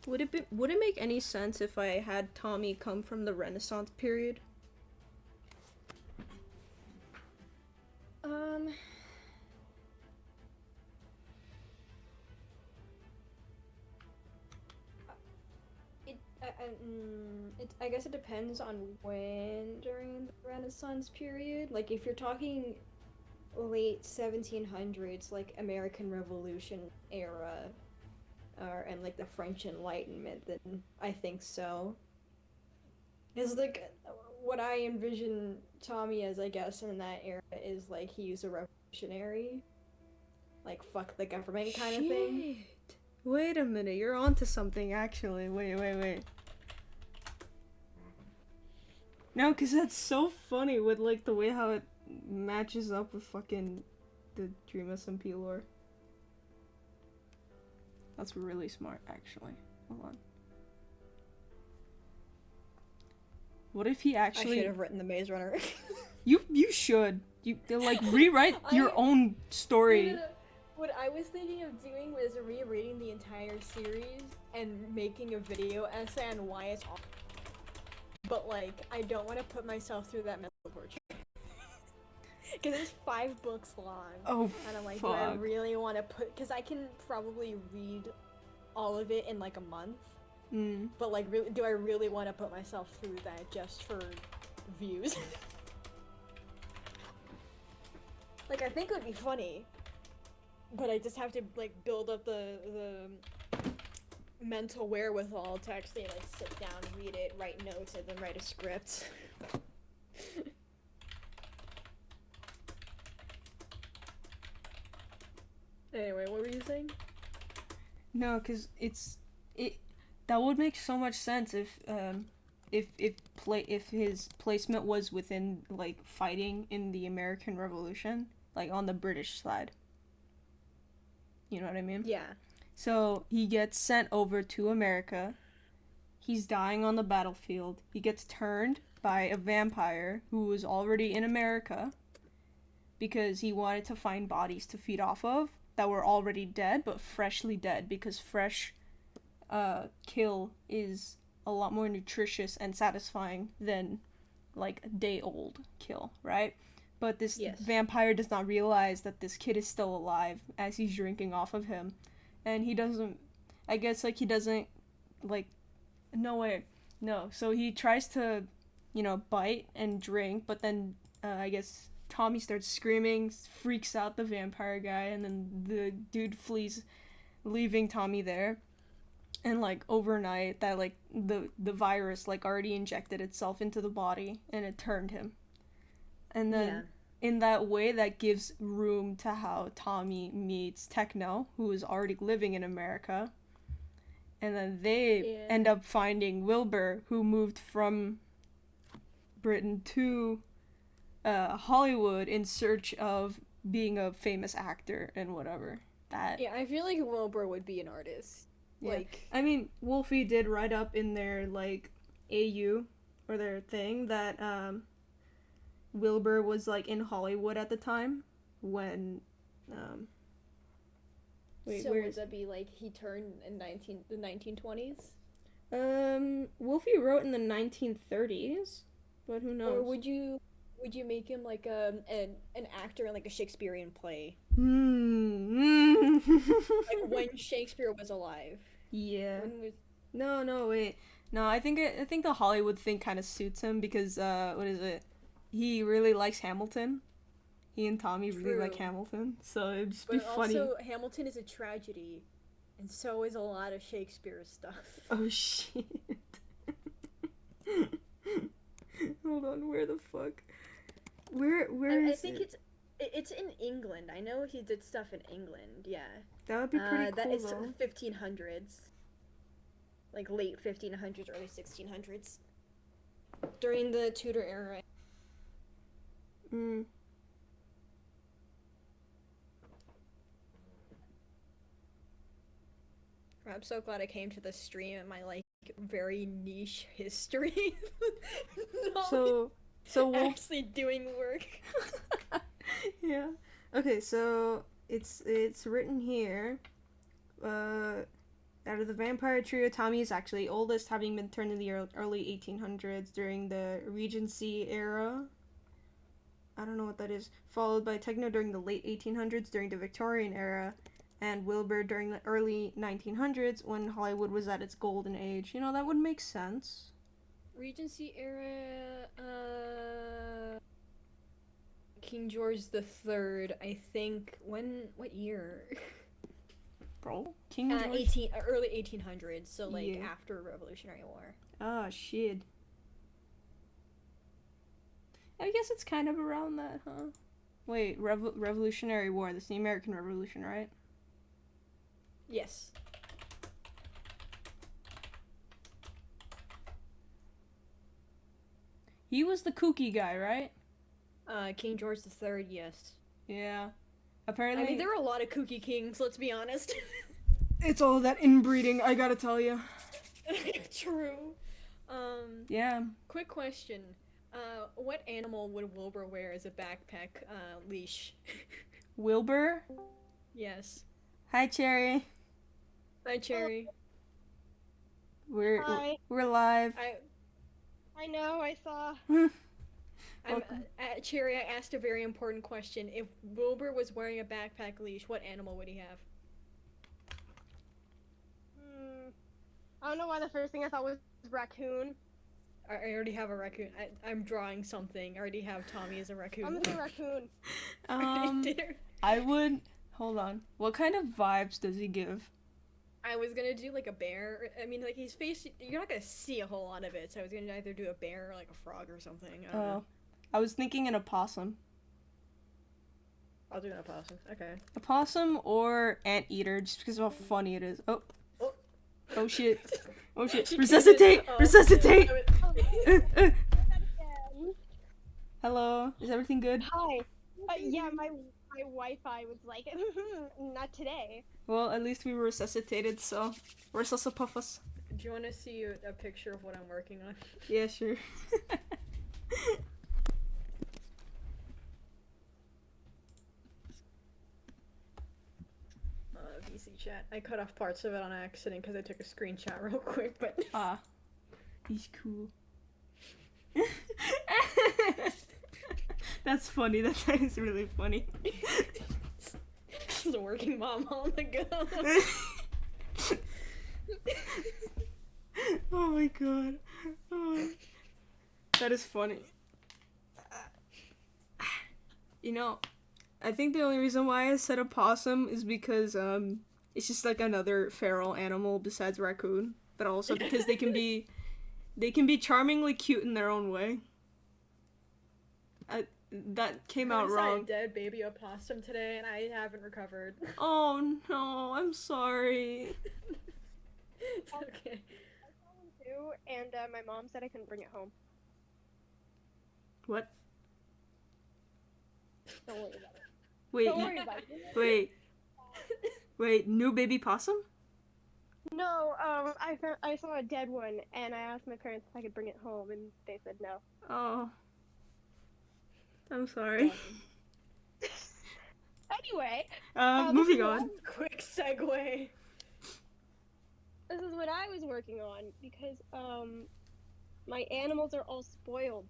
A: would it make any sense if I had Tommy come from the Renaissance period?
B: I guess it depends on when during the Renaissance period. Like, if you're talking late 1700s, like American Revolution era, and like the French Enlightenment, then I think so. Because like what I envision Tommy as, I guess, in that era is like he's a revolutionary, like fuck the government kind of thing.
A: Wait a minute, you're onto something actually. Wait. No, because that's so funny with like the way how it matches up with fucking the Dream SMP lore. That's really smart, actually. Hold on. What if he actually?
B: I should have written the Maze Runner.
A: You should. You like rewrite your own story.
B: No. What I was thinking of doing was rereading the entire series and making a video essay on why it's awful. But like, I don't want to put myself through that mental torture. Because it's 5 books long.
A: Oh,
B: and I'm like,
A: fuck.
B: do I really want to put? Because I can probably read all of it in like a month. But like, do I really want to put myself through that just for views? Like, I think it would be funny, but I just have to like build up the mental wherewithal to actually like sit down, read it, write notes, and then write a script. Anyway, what were you saying?
A: No, because that would make so much sense if his placement was within like fighting in the American Revolution, like on the British side. You know what I mean?
B: Yeah.
A: So he gets sent over to America. He's dying on the battlefield. He gets turned by a vampire who was already in America because he wanted to find bodies to feed off of that were already dead, but freshly dead, because fresh kill is a lot more nutritious and satisfying than like a day-old kill, right? But this vampire does not realize that this kid is still alive as he's drinking off of him. And he doesn't, I guess, like, he doesn't, like, no. So he tries to, bite and drink, but then, I guess, Tommy starts screaming, freaks out the vampire guy, and then the dude flees, leaving Tommy there. And, like, overnight, that, like, the virus, like, already injected itself into the body, and it turned him. And then, in that way, that gives room to how Tommy meets Techno, who is already living in America. And then they end up finding Wilbur, who moved from Britain to Hollywood in search of being a famous actor and whatever.
B: Yeah, I feel like Wilbur would be an artist.
A: Yeah.
B: Like,
A: I mean, Wolfie did write up in their, like, AU, or their thing, that Wilbur was, like, in Hollywood at the time when,
B: so would that be, like, he turned in the 1920s?
A: Wolfie wrote in the 1930s, but who knows?
B: Or would you make him, like, an actor in, like, a Shakespearean play? Like, when Shakespeare was alive.
A: Yeah. No, wait. No, I think the Hollywood thing kind of suits him because, what is it? He really likes Hamilton. He and Tommy really like Hamilton, so it'd just be funny.
B: But also, Hamilton is a tragedy, and so is a lot of Shakespeare's stuff.
A: Oh, shit. Hold on, where the fuck? Where is it?
B: I think it's in England. I know he did stuff in England, yeah.
A: That would be pretty cool,
B: that is
A: though.
B: 1500s. Like, late 1500s, early 1600s. During the Tudor era. I'm so glad I came to this stream and my, like, very niche history.
A: So
B: actually doing work.
A: Yeah. Okay, so it's written here. Out of the vampire trio, Tommy is actually oldest, having been turned in the early 1800s during the Regency era. I don't know what that is. Followed by Techno during the late 1800s during the Victorian era, and Wilbur during the early 1900s when Hollywood was at its golden age. You know, that would make sense.
B: Regency era, King George the Third. I think what year?
A: Bro, King George.
B: Early 1800s. So like
A: Yeah.
B: after Revolutionary War.
A: Ah, shit. I guess it's kind of around that, huh? Wait, Revolutionary War. That's the American Revolution, right?
B: Yes.
A: He was the kooky guy, right?
B: King George the Third. Yes.
A: Yeah. Apparently,
B: I mean, there were a lot of kooky kings. Let's be honest.
A: it's all that inbreeding, I gotta tell you.
B: True.
A: Yeah.
B: Quick question. What animal would Wilbur wear as a backpack leash?
A: Wilbur?
B: Yes.
A: Hi, Cherry.
B: Hi, Cherry.
D: Hi.
A: We're live.
D: I know, I saw.
B: Cherry, I asked a very important question. If Wilbur was wearing a backpack leash, what animal would he have?
D: I don't know why the first thing I thought was raccoon.
B: I already have a raccoon. I'm drawing something. I already have Tommy as a raccoon.
D: I'm gonna say raccoon.
A: I would... Hold on. What kind of vibes does he give?
B: I was gonna do like a bear. I mean, like his face, you're not gonna see a whole lot of it, so I was gonna either do a bear or like a frog or something. I don't know.
A: I was thinking an opossum.
B: I'll do an opossum. Okay.
A: Opossum or anteater, just because of how funny it is. Oh. Oh shit. Oh shit. Resuscitate! Resuscitate! Hello. Is everything good?
D: Hi. Yeah, my Wi-Fi was like, not today.
A: Well, at least we were resuscitated, so resuscipuff us.
B: Do you want to see a picture of what I'm working on?
A: Yeah, sure.
B: VC chat. I cut off parts of it on accident because I took a screenshot real quick, but...
A: He's cool. That's funny. That is really funny.
B: She's a working mom on the go.
A: Oh my god. Oh. That is funny. You know, I think the only reason why I said opossum is because it's just like another feral animal besides raccoon, but also because they can be charmingly cute in their own way. That came out wrong.
B: I saw a dead baby opossum today, and I haven't recovered.
A: Oh no, I'm sorry.
B: It's okay.
D: I saw one too, and my mom said I couldn't bring it home.
A: What?
D: Don't worry about it.
A: Wait.
D: Don't worry about it.
A: Wait, new baby possum?
D: No, I saw a dead one, and I asked my parents if I could bring it home, and they said no.
A: Oh. I'm sorry.
D: Anyway.
A: Moving on.
B: Quick segue.
D: This is what I was working on, because, my animals are all spoiled.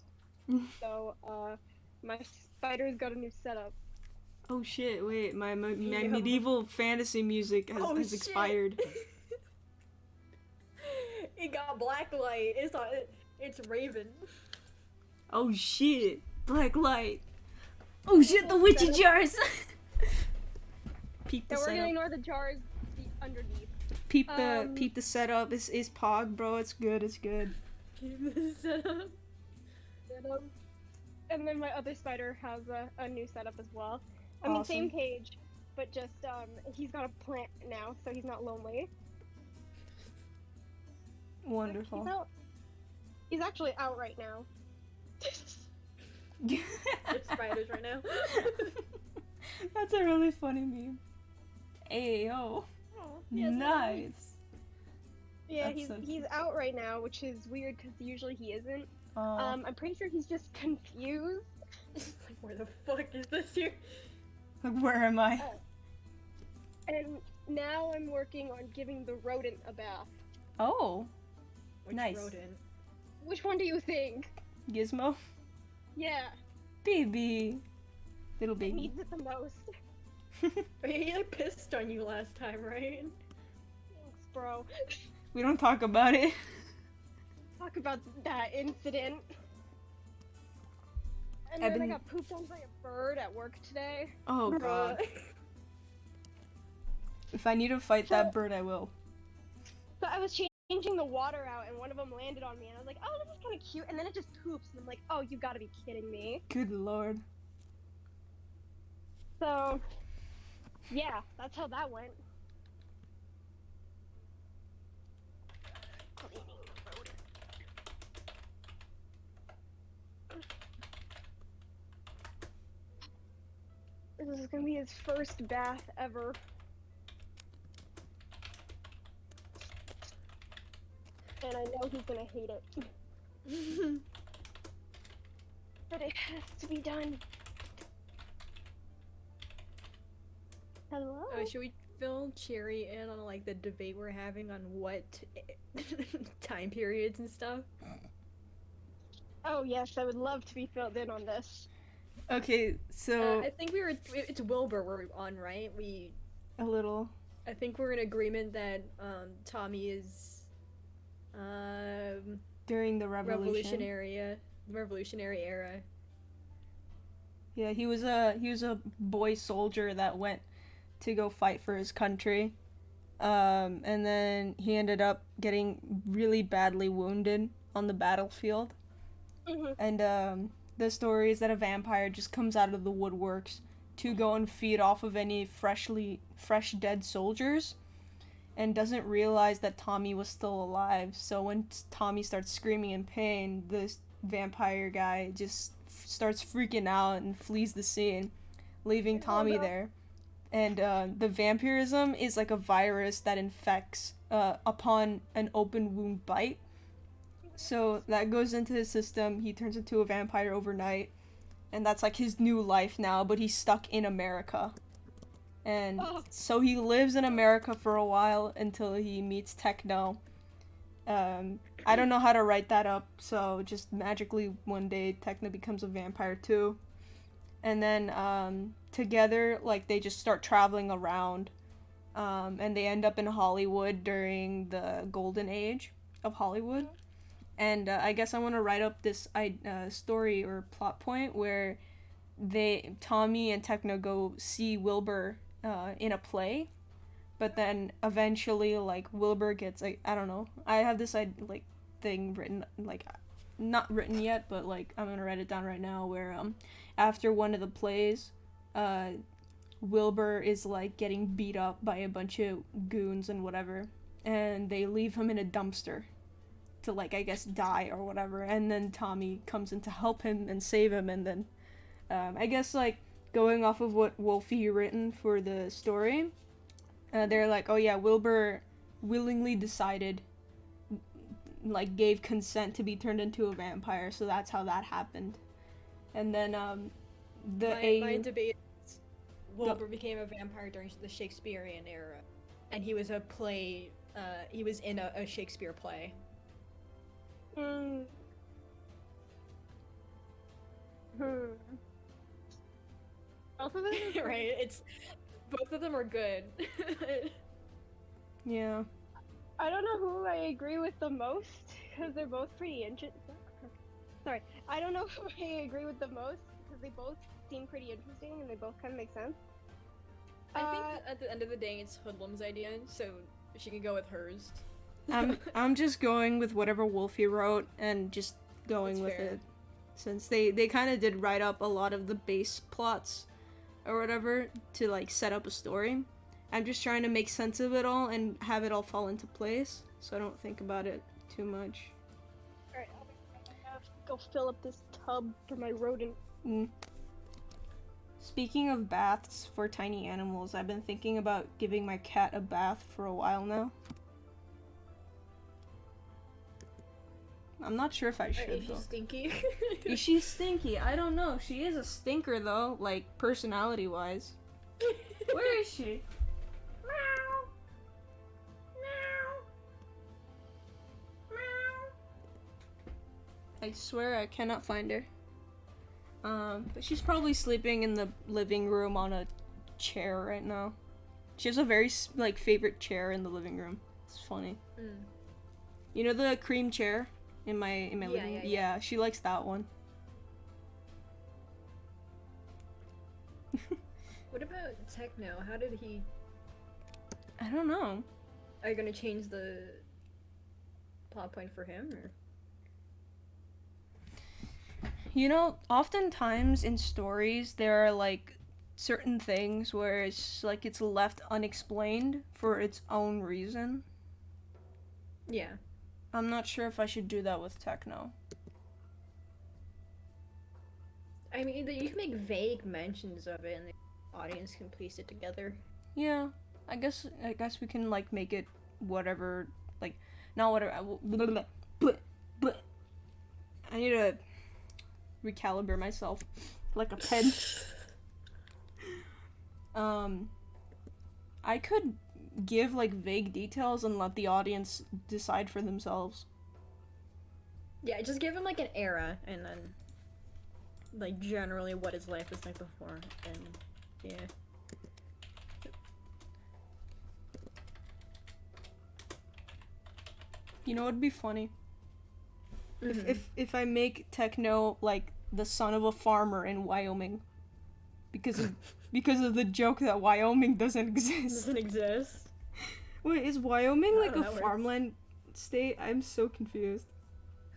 D: So, my spider's got a new setup.
A: Oh shit, wait, my medieval fantasy music has expired.
B: It got black light. It's Raven.
A: Oh shit, black light. Oh shit, the witchy jars! Peep the
D: So we're gonna
A: setup.
D: ignore the jars underneath.
A: Peep the setup. Is Pog, bro. It's good. It's good.
B: Keep the setup.
D: And then my other spider has a new setup as well. I mean, same cage, but just, he's got a plant now, so he's not lonely.
A: Wonderful.
D: He's actually out right now.
B: It's spiders right now.
A: That's a really funny meme. Ayo. Nice.
D: Yeah,
A: That's
D: he's out right now, which is weird because usually he isn't. I'm pretty sure he's just confused.
B: Like, where the fuck is this here?
A: Like, where am I?
D: And now I'm working on giving the rodent a bath.
A: Oh.
B: Which
A: Nice.
B: rodent?
D: Which one do you think?
A: Gizmo?
D: Yeah.
A: Baby. Little
D: He
A: baby.
D: needs it the most.
B: He like pissed on you last time, right?
D: Thanks, bro.
A: We don't talk about it.
D: Talk about that incident. And then I got pooped on by a bird at work today.
A: Oh god. If I need to fight that bird, I will.
D: So I was changing the water out, and one of them landed on me, and I was like, oh, this is kind of cute. And then it just poops, and I'm like, oh, you gotta be kidding me.
A: Good lord.
D: So, yeah, that's how that went. This is gonna be his first bath ever. And I know he's gonna hate it. But it has to be done. Hello?
B: Oh, should we fill Cherry in on like the debate we're having on what time periods and stuff?
D: Oh yes, I would love to be filled in on this.
A: Okay, so
B: I think it's Wilbur we're on, right?
A: a little.
B: I think we're in agreement that Tommy is
A: During the
B: revolutionary era.
A: Yeah, he was a boy soldier that went to go fight for his country. And then he ended up getting really badly wounded on the battlefield.
D: Mm-hmm.
A: And the story is that a vampire just comes out of the woodworks to go and feed off of any fresh dead soldiers, and doesn't realize that Tommy was still alive. So when Tommy starts screaming in pain, this vampire guy just starts freaking out and flees the scene, leaving Tommy there. And the vampirism is like a virus that infects upon an open wound bite. So that goes into his system. He turns into a vampire overnight, and that's like his new life now, but he's stuck in America. And so he lives in America for a while until he meets Techno. I don't know how to write that up, so just magically one day Techno becomes a vampire too. And then together, like, they just start traveling around, and they end up in Hollywood during the golden age of Hollywood. And I guess I want to write up this story or plot point where Tommy and Techno go see Wilbur in a play, but then eventually, like, Wilbur gets, like, I don't know, I have this like thing written, like, not written yet, but like I'm gonna write it down right now, where after one of the plays, Wilbur is like getting beat up by a bunch of goons and whatever, and they leave him in a dumpster to, like, I guess die or whatever, and then Tommy comes in to help him and save him. And then I guess, like, going off of what Wolfy written for the story, they're like, oh yeah, Wilbur willingly decided, like, gave consent to be turned into a vampire, so that's how that happened. And then
B: my debate is Wilbur became a vampire during the Shakespearean era, and he was he was in a Shakespeare play.
D: Both of them?
B: Right, both of them are good.
A: Yeah.
D: I don't know who I agree with the most, because they're both pretty interesting. Sorry, I don't know who I agree with the most, because they both seem pretty interesting, and they both kind of make sense.
B: I think at the end of the day, it's Hoodlum's idea, so she can go with hers.
A: I'm just going with whatever Wolfy wrote and just going with it, since they kind of did write up a lot of the base plots or whatever to, like, set up a story. I'm just trying to make sense of it all and have it all fall into place, so I don't think about it too much.
D: Alright, I'll have to go fill up this tub for my rodent.
A: Speaking of baths for tiny animals, I've been thinking about giving my cat a bath for a while now. I'm not sure if I should,
B: Is she
A: though.
B: stinky?
A: Is she stinky? I don't know. She is a stinker, though, like, personality-wise. Where is she? Meow. Meow. Meow. I swear I cannot find her. But she's probably sleeping in the living room on a chair right now. She has a very, like, favorite chair in the living room. It's funny. You know the cream chair in my living room? Yeah, she likes that one.
B: What about Techno? How did he...
A: I don't know.
B: Are you gonna change the plot point for him, or...?
A: You know, oftentimes in stories there are like certain things where it's like it's left unexplained for its own reason.
B: Yeah.
A: I'm not sure if I should do that with Techno.
B: I mean, you can make vague mentions of it and the audience can piece it together.
A: Yeah, I guess we can like make it whatever, like not whatever. I need to recalibrate myself like a pen. I could give like vague details and let the audience decide for themselves.
B: Yeah, just give him like an era and then like generally what his life was like before, and yeah.
A: You know what'd be funny? If I make Techno like the son of a farmer in Wyoming, because of the joke that Wyoming doesn't exist.
B: Doesn't exist.
A: Wait, is Wyoming like a farmland state? I'm so confused.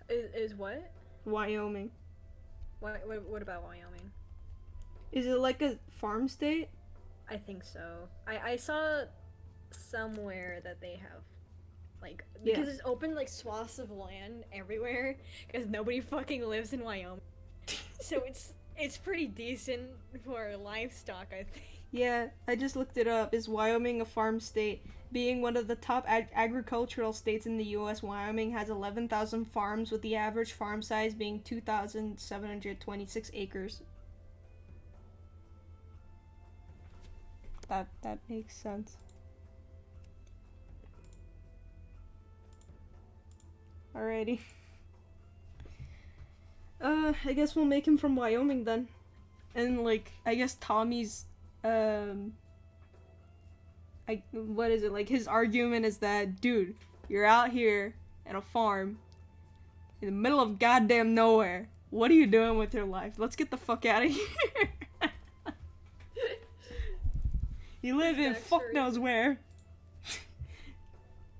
B: Is what?
A: Wyoming.
B: What about Wyoming?
A: Is it like a farm state?
B: I think so. I saw somewhere that they have like because it's open like swaths of land everywhere because nobody fucking lives in Wyoming. So it's pretty decent for livestock, I think.
A: Yeah, I just looked it up. Is Wyoming a farm state? Being one of the top agricultural states in the U.S., Wyoming has 11,000 farms, with the average farm size being 2,726 acres. That makes sense. Alrighty. I guess we'll make him from Wyoming then. And like, I guess Tommy's, what is it, like his argument is that, dude, you're out here at a farm in the middle of goddamn nowhere. What are you doing with your life? Let's get the fuck out of here. You live in fuck knows where.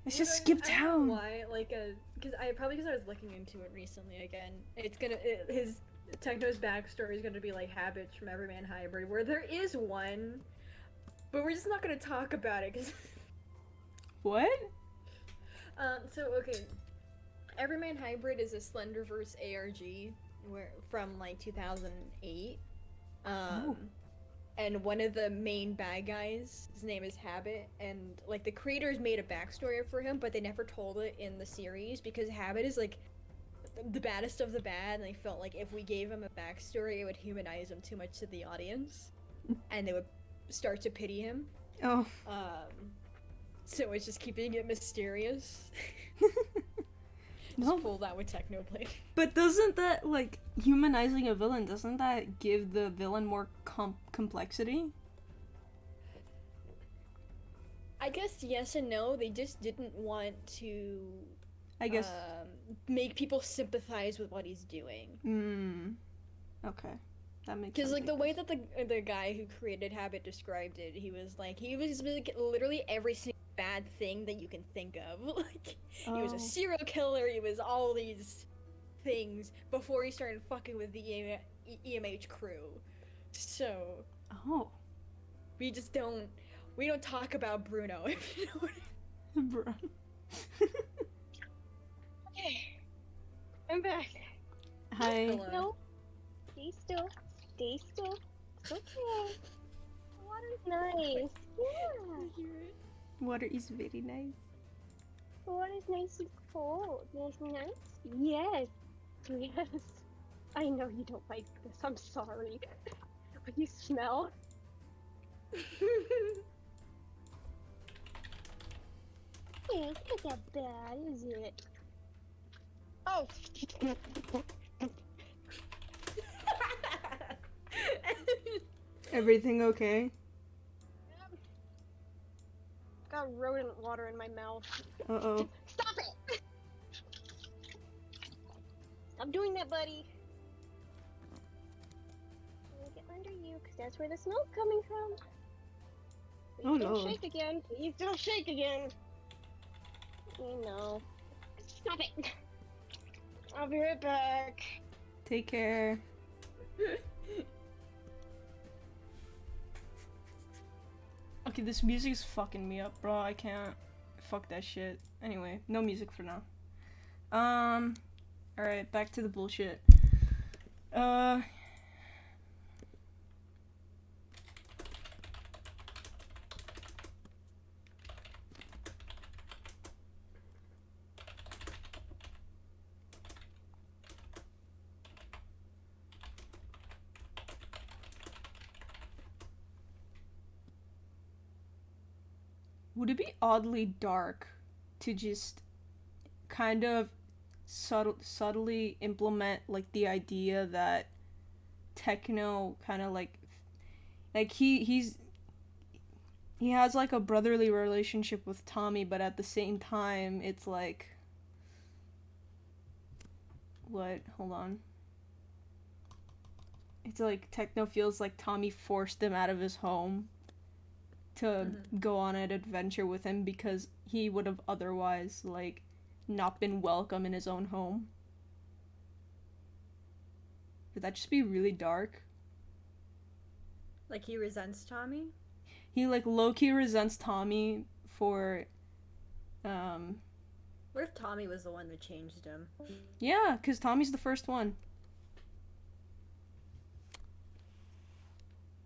A: Let's just skip town.
B: I don't know why, like, because I was looking into it recently again. It's gonna, his Techno's backstory is gonna be like habits from Everyman Hybrid, where there is one, but we're just not gonna talk about it, because...
A: What?
B: So, okay. Everyman Hybrid is a Slenderverse ARG, from, like, 2008. And one of the main bad guys, his name is Habit, and, like, the creators made a backstory for him, but they never told it in the series, because Habit is, like, the baddest of the bad, and they felt like if we gave him a backstory, it would humanize him too much to the audience, and they would start to pity him.
A: Oh.
B: So it's just keeping it mysterious.
A: No.
B: Just pull that with Technoblade.
A: But doesn't that, like, humanizing a villain, doesn't that give the villain more complexity?
B: I guess yes and no. They just didn't want to,
A: I guess,
B: make people sympathize with what he's doing.
A: Okay. That makes sense.
B: Because, like, the way that the guy who created Habit described it, he was like, literally every single bad thing that you can think of. Like, he was a serial killer, he was all these things before he started fucking with the EMH crew. So... We don't talk about Bruno, if you know what I mean.
A: Bruno.
D: Okay. I'm back.
A: Hi.
B: Hello.
D: No. Stay still. Stay still. Okay. The water's nice. Yeah.
A: Water is very nice.
D: The water's nice and cold. Nice and nice? Yes. Yes. I know you don't like this. I'm sorry. But you smell. Yeah, it's not that bad, is it? Oh!
A: Everything okay?
D: Got rodent water in my mouth.
A: Uh-oh.
D: Stop it! Stop doing that, buddy. Let me get under you, because that's where the smoke's coming from. Please
A: Oh,
D: don't
A: Lord.
D: shake again. Please don't shake again. No. Stop it. I'll be right back.
A: Take care. Okay, this music's fucking me up, bro. I can't. Fuck that shit. Anyway, no music for now. Alright, back to the bullshit. Would it be oddly dark to just kind of subtly implement like the idea that Techno kind of like he has like a brotherly relationship with Tommy, but at the same time it's like, what? Hold on. It's like Techno feels like Tommy forced him out of his home to go on an adventure with him because he would have otherwise like not been welcome in his own home. Would that just be really dark?
B: Like he resents Tommy?
A: He like low-key resents Tommy for
B: What if Tommy was the one that changed him?
A: yeah, because Tommy's the first one.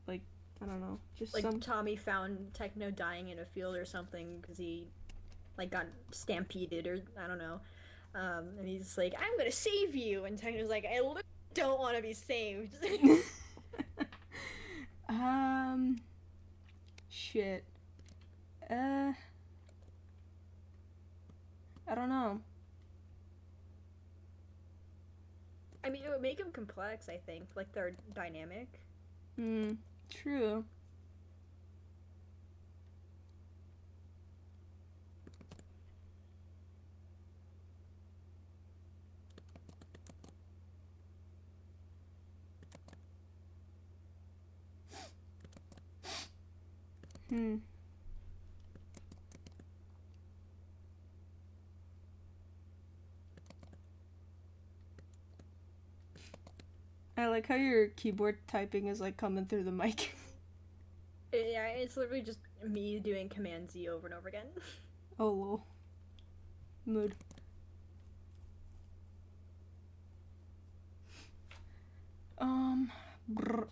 A: Like, I don't know, just
B: like Tommy found Techno dying in a field or something because he like got stampeded or I don't know, and he's like, I'm gonna save you, and Techno's like, I literally don't want to be saved.
A: Shit. I don't know.
B: I mean, it would make him complex, I think, like their dynamic.
A: True. I like how your keyboard typing is like coming through the mic.
B: Yeah, it's literally just me doing Command Z over and over again.
A: Oh, lol. Mood. Brr.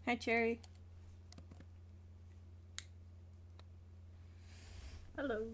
A: Hi, Cherry.
B: Hello.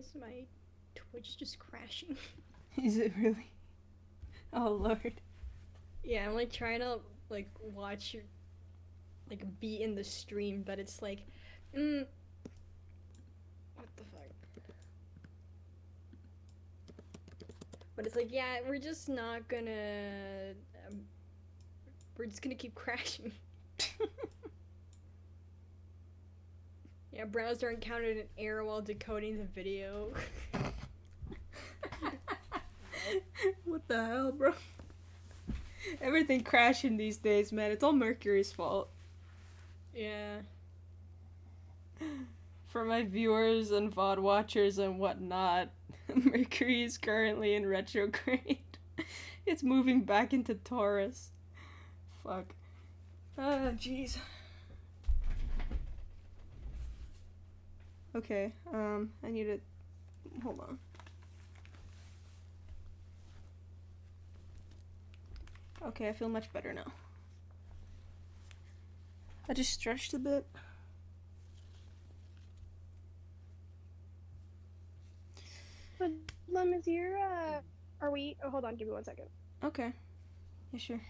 B: is my Twitch just crashing?
A: Is it really? Oh lord.
B: Yeah, I'm like trying to like watch your like be in the stream, but it's like, what the fuck? But it's like, yeah, we're just not gonna, we're just gonna keep crashing. Yeah, browser encountered an error while decoding the video.
A: What the hell, bro? Everything crashing these days, man. It's all Mercury's fault.
B: Yeah.
A: For my viewers and VOD watchers and whatnot, Mercury is currently in retrograde. It's moving back into Taurus. Fuck. Ah, jeez. Okay, I need to... Hold on. Okay, I feel much better now. I just stretched a bit.
D: Hoodlum, is your, are we... Oh, hold on, give me 1 second.
A: Okay. Yeah, sure.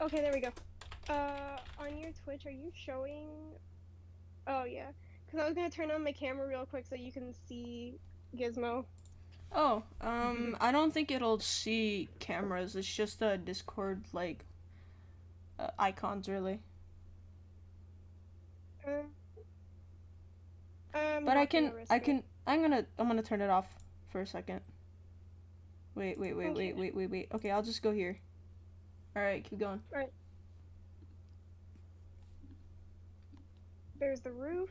D: Okay, there we go. On your Twitch, are you showing... Oh, yeah. Because I was going to turn on my camera real quick so you can see Gizmo.
A: Oh, I don't think it'll see cameras. It's just a Discord, like, icons, really. But I'm gonna turn it off for a second. Wait. Okay, I'll just go here. Alright, keep going.
D: Alright. There's the roof.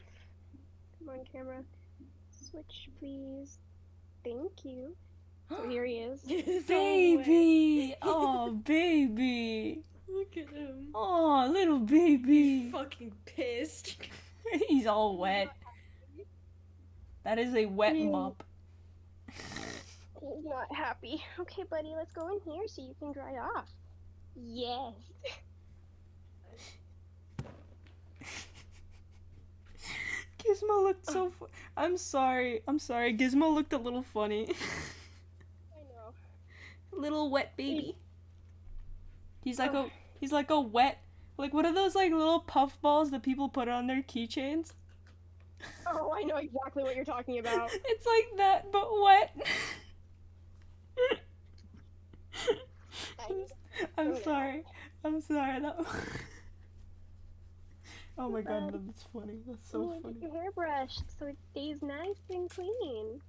D: Come on, camera. Switch, please. Thank you. So here he is.
A: Baby! Oh, baby!
B: Look at him.
A: Oh, little baby!
B: He's fucking pissed.
A: He's all wet. That is a wet mop.
D: He's not happy. Okay, buddy, let's go in here so you can dry off. Yes.
A: Gizmo looked so I'm sorry. Gizmo looked a little funny.
D: I know.
A: Little wet baby. He's like a wet, like, what are those, like, little puff balls that people put on their keychains?
D: Oh, I know exactly what you're talking about.
A: It's like that, but wet. I'm sorry. That... Oh my god, that's funny. That's so funny.
D: Get your hair brushed so it stays nice and clean.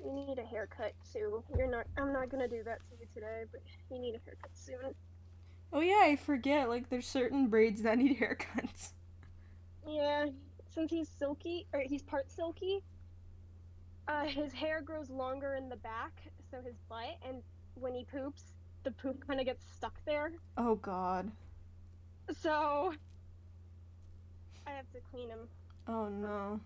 D: You need a haircut too. I'm not gonna do that to you today, but you need a haircut soon.
A: Oh yeah, I forget, like, there's certain braids that need haircuts.
D: Yeah, since he's silky, or he's part silky, his hair grows longer in the back, so his butt, and when he poops, the poop kind of gets stuck there.
A: Oh god.
D: So, I have to clean him.
A: Oh no.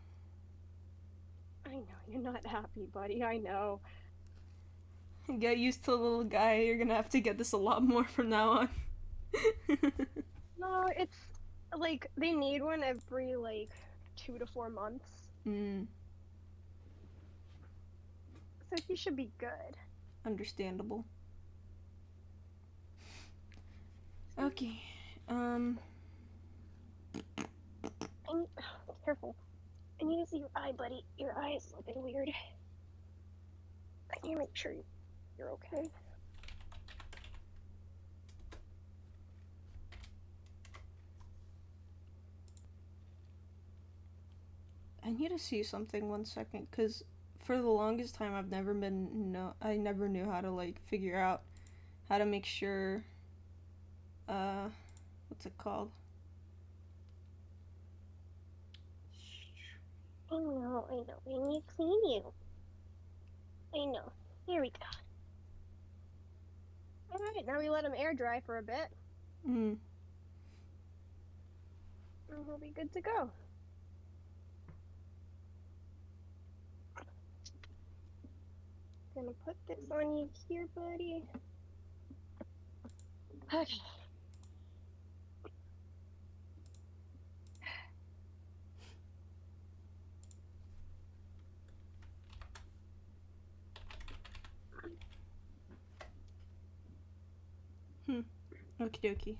D: I know, you're not happy, buddy, I know.
A: Get used to the little guy, you're gonna have to get this a lot more from now on.
D: No, it's, like, they need one every, like, 2 to 4 months. So he should be good.
A: Understandable. Okay,
D: Careful. I need to see your eye, buddy. Your eye is looking weird. I need to make sure you're okay.
A: I need to see something 1 second, because for the longest time I never knew how to, like, figure out how to make sure, what's it called?
D: I know. I need to clean you. I know. Here we go. Alright, now we let him air dry for a bit. And he'll be good to go. Gonna put this on you here, buddy. Okay.
A: Okie dokie.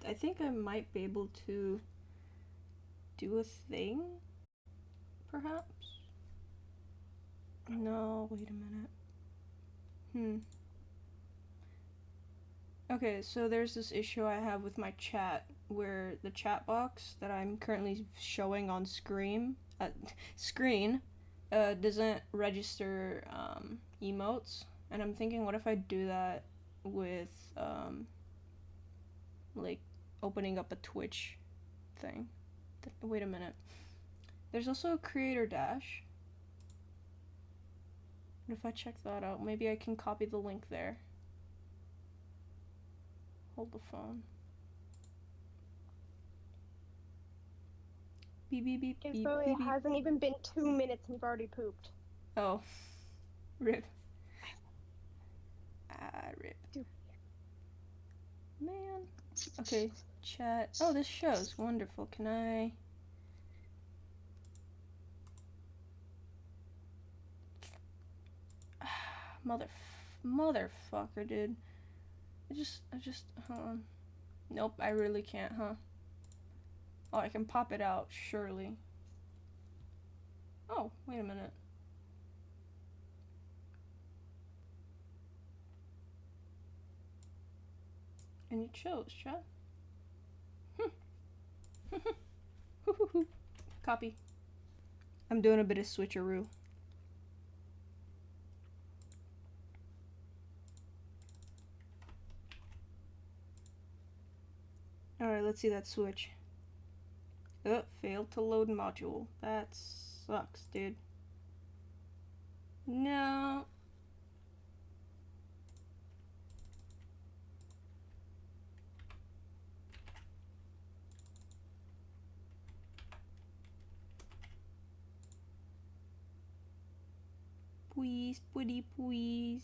A: I think I might be able to do a thing, perhaps? No, wait a minute. Okay, so there's this issue I have with my chat, where the chat box that I'm currently showing on screen doesn't register, emotes, and I'm thinking, what if I do that with, like, opening up a Twitch thing? Wait a minute. There's also a creator dash. What if I check that out? Maybe I can copy the link there. Hold the phone. Beep beep beep beep
D: So
A: beep
D: it hasn't even been 2 minutes and you've already pooped.
A: Oh. Rip. Rip. Man. Okay, chat. Oh, this shows. Wonderful. Can I... Motherfucker, dude. I just, hold on. Nope, I really can't, huh? Oh, I can pop it out, surely. Oh, wait a minute. And it shows, chat. Copy. I'm doing a bit of switcheroo. Alright, let's see that switch. Oh, failed to load module. That sucks, dude. No. Please, pretty please.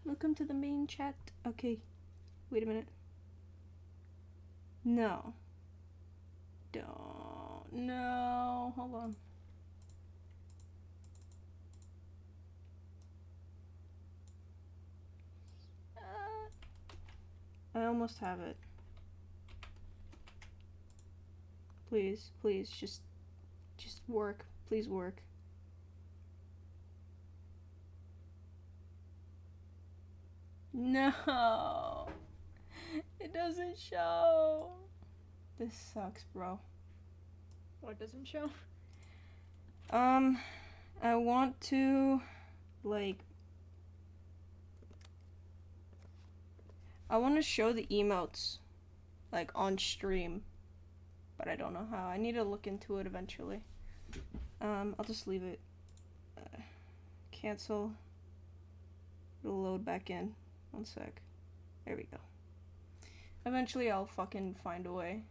A: Welcome to the main chat. Okay. Wait a minute. No. Don't. No. Hold on. I almost have it. Please, please, just work. Please work. No. It doesn't show. This sucks, bro.
B: What doesn't show?
A: I want to, like, I want to show the emotes, like, on stream, but I don't know how. I need to look into it eventually. I'll just leave it. Cancel. It'll load back in. 1 sec. There we go. Eventually I'll fucking find a way.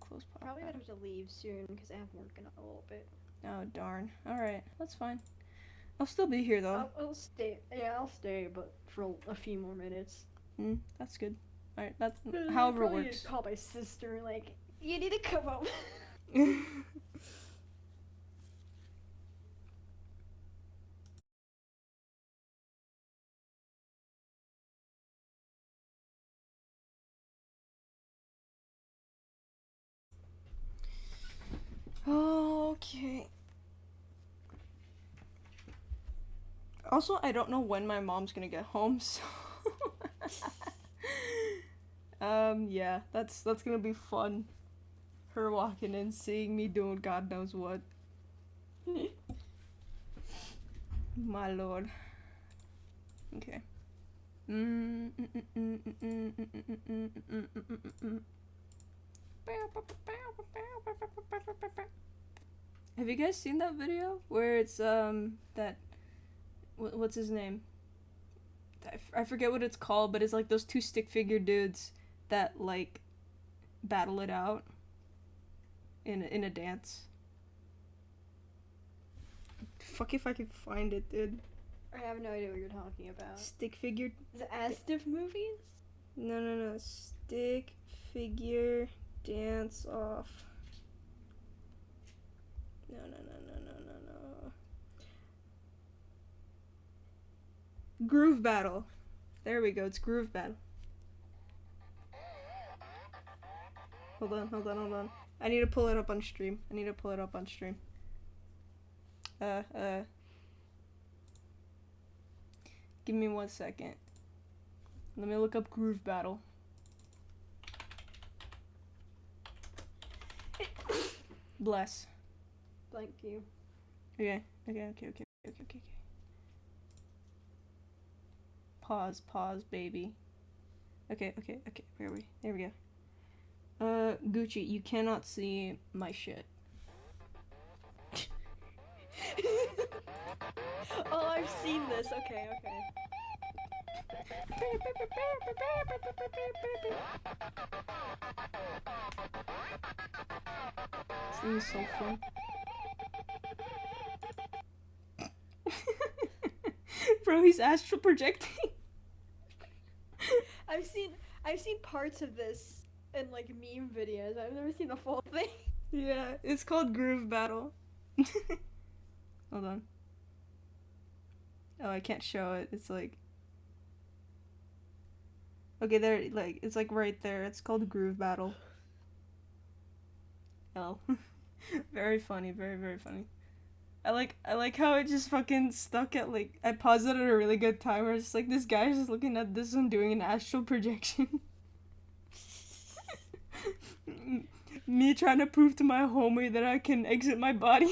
A: Close pop.
B: Probably gonna have to leave soon because I have work in a little bit.
A: Oh darn. Alright, that's fine. I'll still be here though.
B: I'll stay. Yeah, I'll stay, but for a few more minutes.
A: That's good. Alright, that's however it works.
B: Call my sister, like, you need to come up.
A: Okay. Also, I don't know when my mom's gonna get home, so yeah, that's gonna be fun. Her walking in, seeing me doing God knows what. My lord. Okay. Have you guys seen that video where it's that what's his name? I forget what it's called, but it's like those two stick figure dudes that like battle it out in a dance. Fuck if I can find it, dude.
B: I have no idea what you're talking about.
A: Stick figure.
B: The Astif movies?
A: No. Stick figure dance off. No. Groove battle. There we go. It's groove battle. Hold on. I need to pull it up on stream. Give me 1 second. Let me look up groove battle. Bless.
B: Thank you.
A: Okay. Pause, baby. Okay. Where are we? There we go. Gucci, you cannot see my shit.
B: Oh, I've seen this. Okay.
A: This thing is so fun. Bro, he's astral projecting.
B: I've seen parts of this in like meme videos. I've never seen the full thing.
A: Yeah, it's called groove battle. Hold on. Oh, I can't show it. It's like... Okay, there, like, it's like right there. It's called groove battle. Oh. Very funny, very funny. I like how it just fucking stuck at, like, I paused it at a really good time where it's just like, this guy's just looking at this one doing an astral projection. Me trying to prove to my homie that I can exit my body.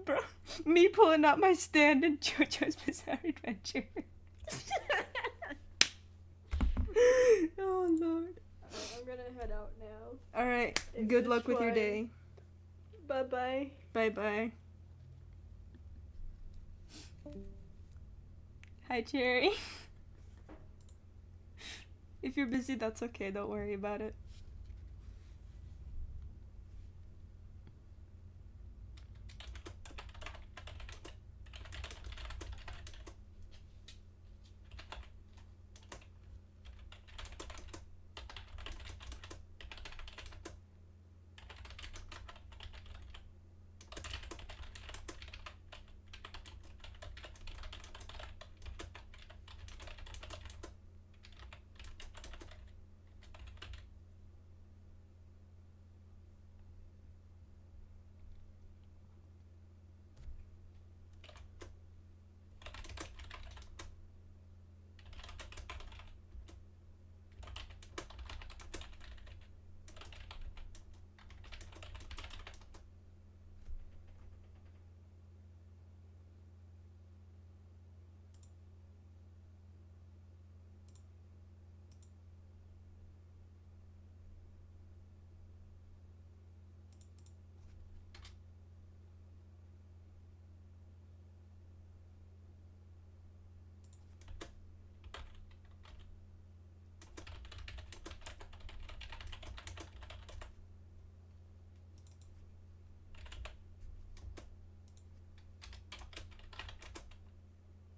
A: Bro, me pulling out my stand in JoJo's Bizarre Adventure. Oh lord.
B: I'm gonna head out now.
A: Alright, good luck with your day.
B: Bye-bye.
A: Bye-bye. Hi, Cherry. If you're busy, that's okay. Don't worry about it.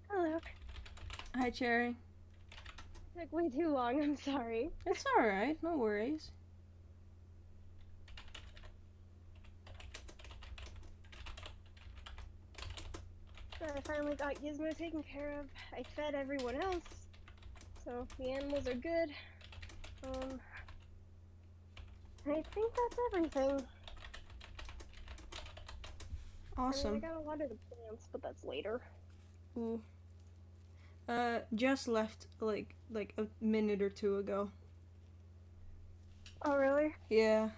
D: Hello.
A: Hi, Cherry.
D: Took way too long, I'm sorry.
A: It's alright, no worries.
D: I finally got Gizmo taken care of. I fed everyone else. So the animals are good. I think that's everything.
A: Awesome.
D: I mean, I got a lot of the plants, but that's later.
A: Ooh. Just left like a minute or two ago.
D: Oh, really?
A: Yeah.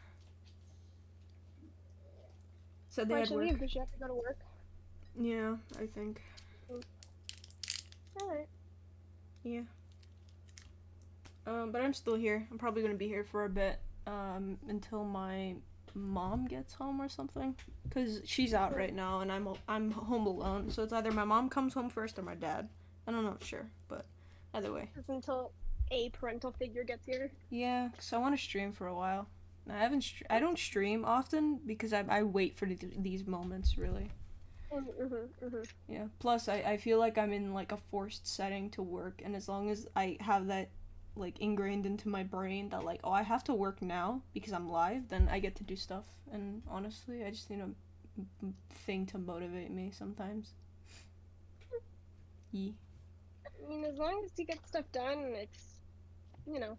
A: So they
D: Why
A: had
D: should
A: work.
D: leave? Does she have to go to work?
A: Yeah, I think.
D: Alright.
A: Yeah. But I'm still here. I'm probably gonna be here for a bit. Until my mom gets home or something. Cause she's out right now and I'm home alone. So it's either my mom comes home first or my dad. I don't know for sure, but either way.
D: Just until a parental figure gets here.
A: Yeah, cause I want to stream for a while. I don't stream often because I wait for these moments, really. Yeah. Plus, I feel like I'm in like a forced setting to work, and as long as I have that like ingrained into my brain that like, oh, I have to work now because I'm live, then I get to do stuff. And honestly, I just need a thing to motivate me sometimes. Yeah.
D: I mean, as long as you get stuff done, it's, you know,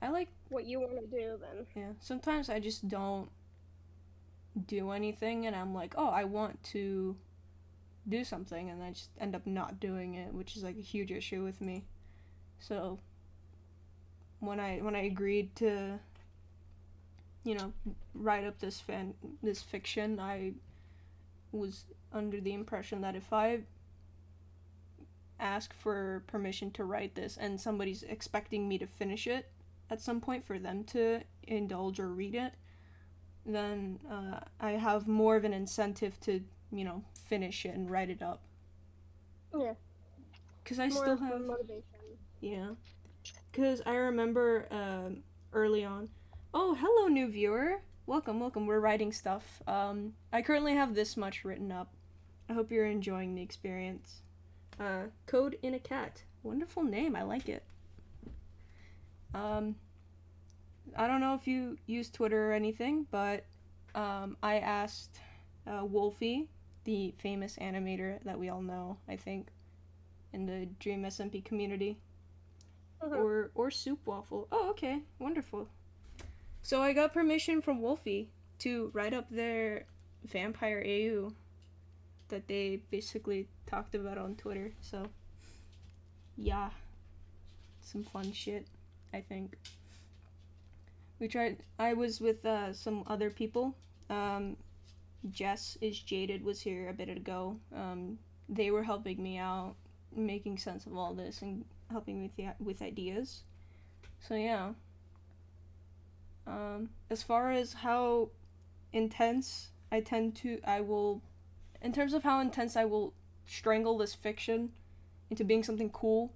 A: I like
D: what you want to do, then.
A: Yeah, sometimes I just don't do anything, and I'm like, oh, I want to do something, and I just end up not doing it, which is like a huge issue with me. So when I agreed to, you know, write up this fiction, I was under the impression that if I ask for permission to write this and somebody's expecting me to finish it at some point for them to indulge or read it, then I have more of an incentive to, you know, finish it and write it up.
D: Yeah.
A: Because I
D: more
A: still have
D: motivation.
A: Yeah. Because I remember early on. Oh, hello, new viewer. Welcome. We're writing stuff. I currently have this much written up. I hope you're enjoying the experience. Code in a Cat. Wonderful name. I like it. I don't know if you use Twitter or anything, but I asked Wolfy, the famous animator that we all know, I think, in the Dream SMP community, or Soup Waffle. Oh, okay, wonderful. So I got permission from Wolfy to write up their vampire AU that they basically talked about on Twitter. So yeah, some fun shit, I think. I was with some other people. Jess is Jaded was here a bit ago. They were helping me out, making sense of all this and helping me with ideas. So yeah. As far as how intense in terms of how intense I will strangle this fiction into being something cool,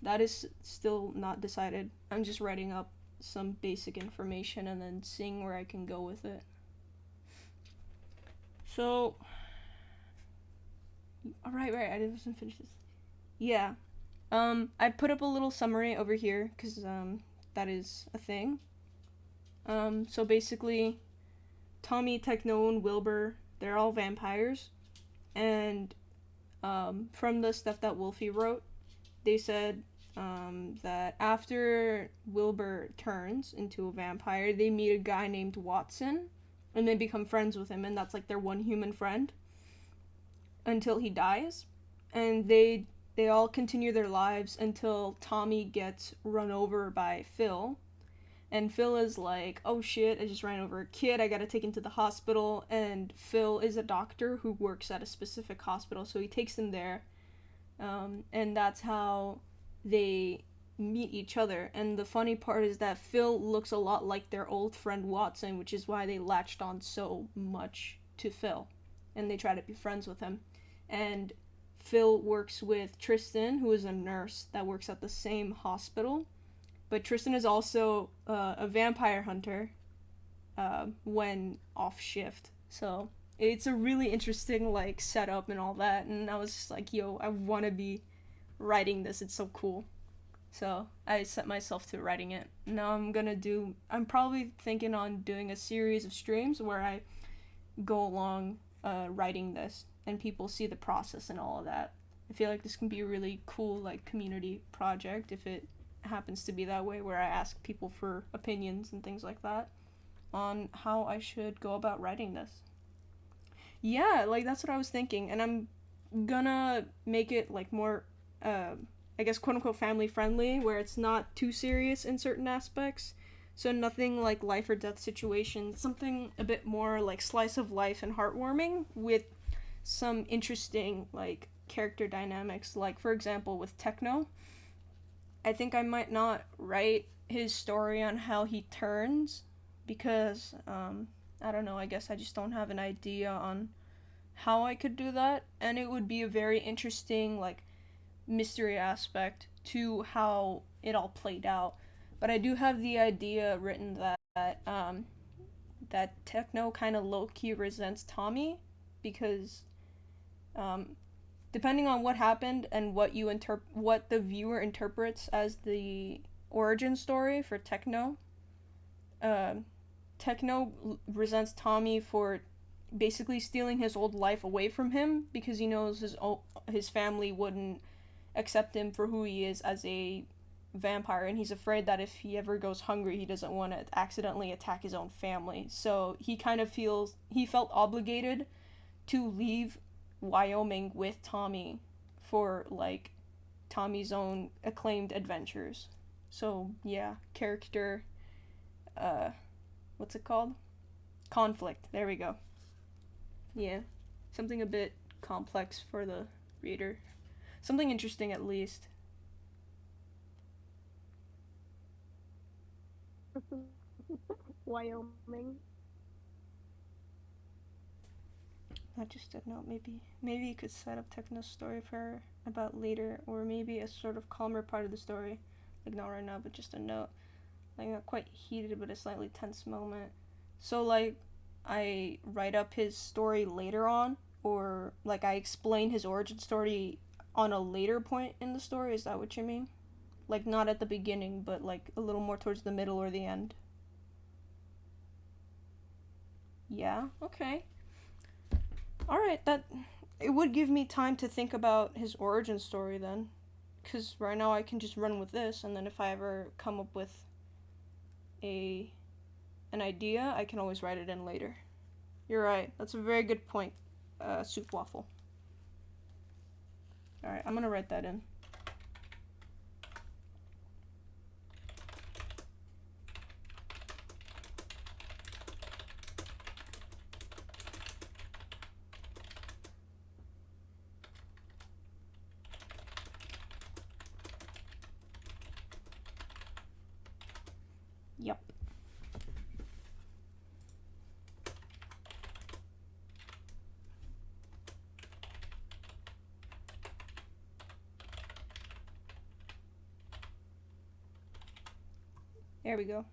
A: that is still not decided. I'm just writing up some basic information and then seeing where I can go with it. So, right, I didn't finish this. Yeah, I put up a little summary over here because that is a thing. So basically, Tommy, Techno, and Wilbur, they're all vampires, and from the stuff that Wolfy wrote, they said that after Wilbur turns into a vampire, they meet a guy named Watson, and they become friends with him, and that's like their one human friend until he dies, and they all continue their lives until Tommy gets run over by Phil, and Phil is like, oh shit, I just ran over a kid, I gotta take him to the hospital, and Phil is a doctor who works at a specific hospital, so he takes him there, and that's how they meet each other. And the funny part is that Phil looks a lot like their old friend Watson, which is why they latched on so much to Phil, and they try to be friends with him. And Phil works with Tristan, who is a nurse that works at the same hospital, but Tristan is also a vampire hunter when off shift. So it's a really interesting like setup and all that, and I was just like, yo, I want to be writing this, it's so cool. So I set myself to writing it. Now I'm probably thinking on doing a series of streams where I go along writing this and people see the process and all of that. I feel like this can be a really cool like community project if it happens to be that way, where I ask people for opinions and things like that on how I should go about writing this. Yeah, like that's what I was thinking, and I'm gonna make it like more I guess quote-unquote family friendly, where it's not too serious in certain aspects, so nothing like life or death situations, something a bit more like slice of life and heartwarming with some interesting like character dynamics. Like for example with Techno, I think I might not write his story on how he turns because I don't know, I guess I just don't have an idea on how I could do that, and it would be a very interesting like mystery aspect to how it all played out. but I do have the idea written that Techno kind of low-key resents Tommy because depending on what happened and what the viewer interprets as the origin story for Techno, Techno resents Tommy for basically stealing his old life away from him because he knows his family wouldn't accept him for who he is as a vampire, and he's afraid that if he ever goes hungry, he doesn't want to accidentally attack his own family. So he felt obligated to leave Wyoming with Tommy for like Tommy's own acclaimed adventures. So yeah, character what's it called? Conflict. There we go. Yeah. Something a bit complex for the reader. Something interesting at least.
D: Wyoming.
A: Not just a note, maybe you could set up Techno's story for about later, or maybe a sort of calmer part of the story. Like not right now, but just a note. Like not quite heated but a slightly tense moment. So like I write up his story later on, or like I explain his origin story on a later point in the story, is that what you mean? Like not at the beginning, but like a little more towards the middle or the end. Yeah, okay. Alright, it would give me time to think about his origin story then. Because right now I can just run with this, and then if I ever come up with an idea, I can always write it in later. You're right. That's a very good point, Soup Waffle. Alright, I'm gonna write that in. Yep. There we go.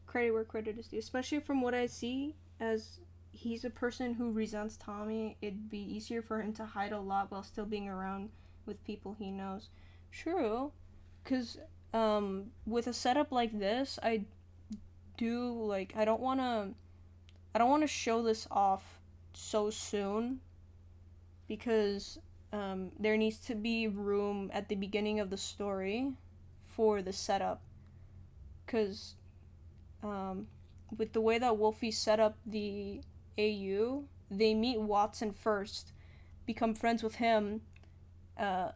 A: Credit where credit is due. Especially from what I see, as he's a person who resents Tommy, it'd be easier for him to hide a lot while still being around with people he knows. True. Because with a setup like this, I don't want to show this off so soon, because there needs to be room at the beginning of the story for the setup, because with the way that Wolfie set up the AU, they meet Watson first, become friends with him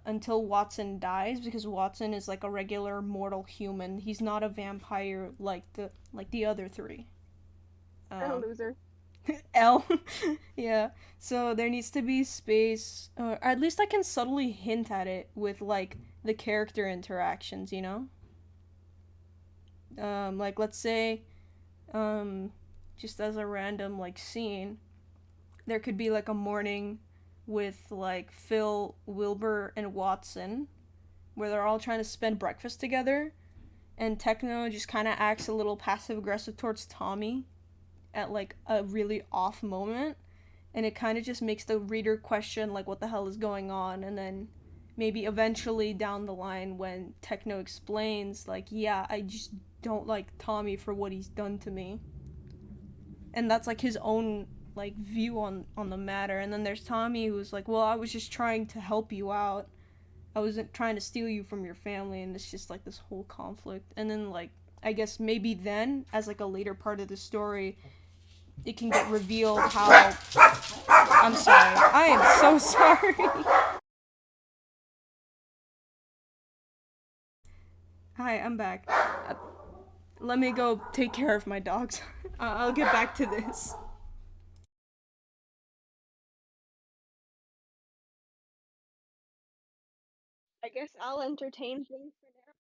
A: until Watson dies, because Watson is like a regular mortal human. He's not a vampire like the other three.
D: A loser.
A: L. Yeah. So there needs to be space, or at least I can subtly hint at it with like the character interactions, you know? Like let's say, just as a random like scene, there could be like a morning with like Phil, Wilbur, and Watson, where they're all trying to spend breakfast together, and Techno just kind of acts a little passive aggressive towards Tommy at like a really off moment, and it kind of just makes the reader question like what the hell is going on, and then maybe eventually down the line when Techno explains like, yeah, I just don't like Tommy for what he's done to me, and that's like his own like view on the matter. And then there's Tommy, who's like, well, I was just trying to help you out, I wasn't trying to steal you from your family, and it's just like this whole conflict. And then like I guess maybe then as like a later part of the story, it can get revealed how I'm sorry, I am so sorry. Hi, I'm back. Let me go take care of my dogs. I'll get back to this.
D: I guess I'll entertain things for now.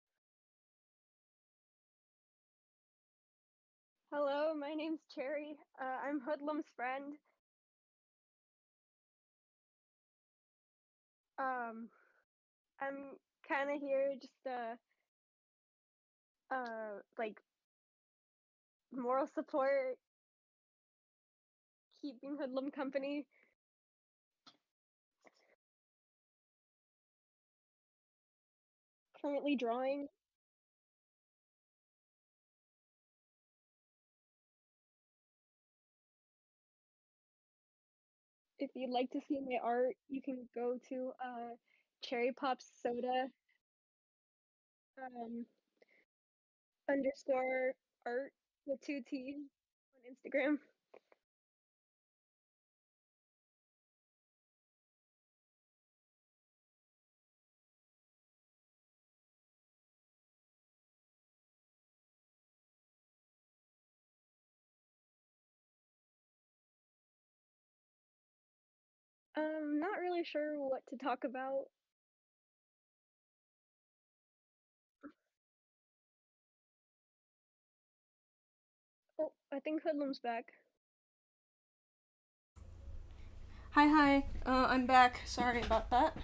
D: Hello, my name's Cherry. I'm Hoodlum's friend. I'm kind of here just like moral support, keeping Hoodlum company. Currently drawing. If you'd like to see my art, you can go to Cherry Pop Soda underscore art with 2 T's on Instagram. Not really sure what to talk about. Oh, I think Hoodlum's back.
A: Hi. I'm back. Sorry about that.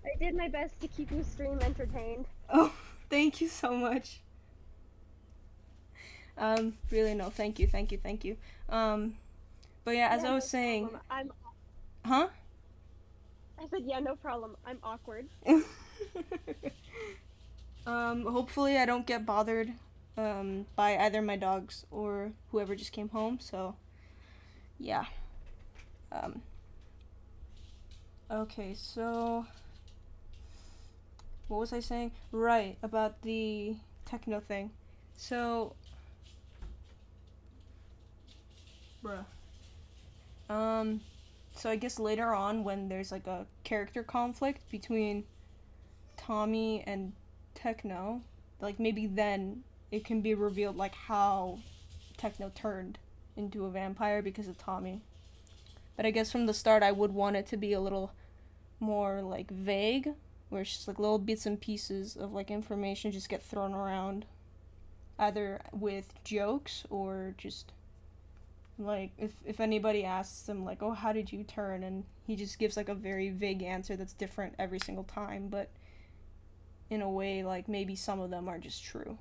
D: I did my best to keep your stream entertained.
A: Oh, thank you so much. Really no, thank you. But yeah, as I was saying... Huh?
D: I said, yeah, no problem. I'm awkward.
A: Hopefully I don't get bothered, by either my dogs or whoever just came home, so... Yeah. Okay, so... What was I saying? Right, about the techno thing. So... Bruh. So I guess later on when there's like a character conflict between Tommy and Techno, like maybe then it can be revealed like how Techno turned into a vampire because of Tommy. But I guess from the start I would want it to be a little more like vague, where it's just like little bits and pieces of like information just get thrown around, either with jokes or just like if anybody asks him like, oh, how did you turn, and he just gives like a very vague answer that's different every single time, but in a way like maybe some of them are just true.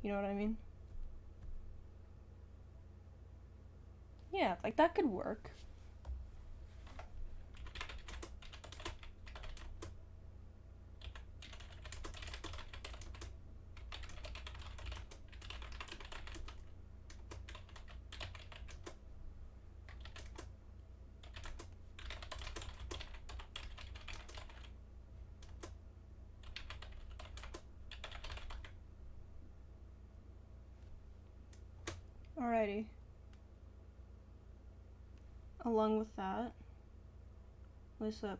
A: You know what I mean? Yeah, like that could work. Alrighty. Along with that, what's up?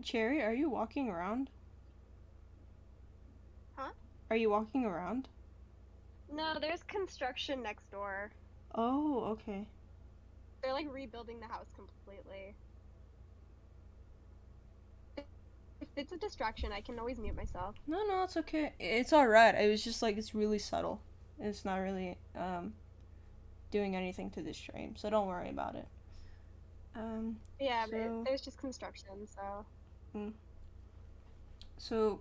A: Cherry, are you walking around?
D: Huh?
A: Are you walking around?
D: No, there's construction next door.
A: Oh, okay.
D: They're like rebuilding the house completely. If it's a distraction, I can always mute myself.
A: No, it's okay. It's alright. It was just like, it's really subtle. It's not really, doing anything to this stream, so don't worry about it.
D: Yeah,
A: so...
D: there's just construction, so...
A: So,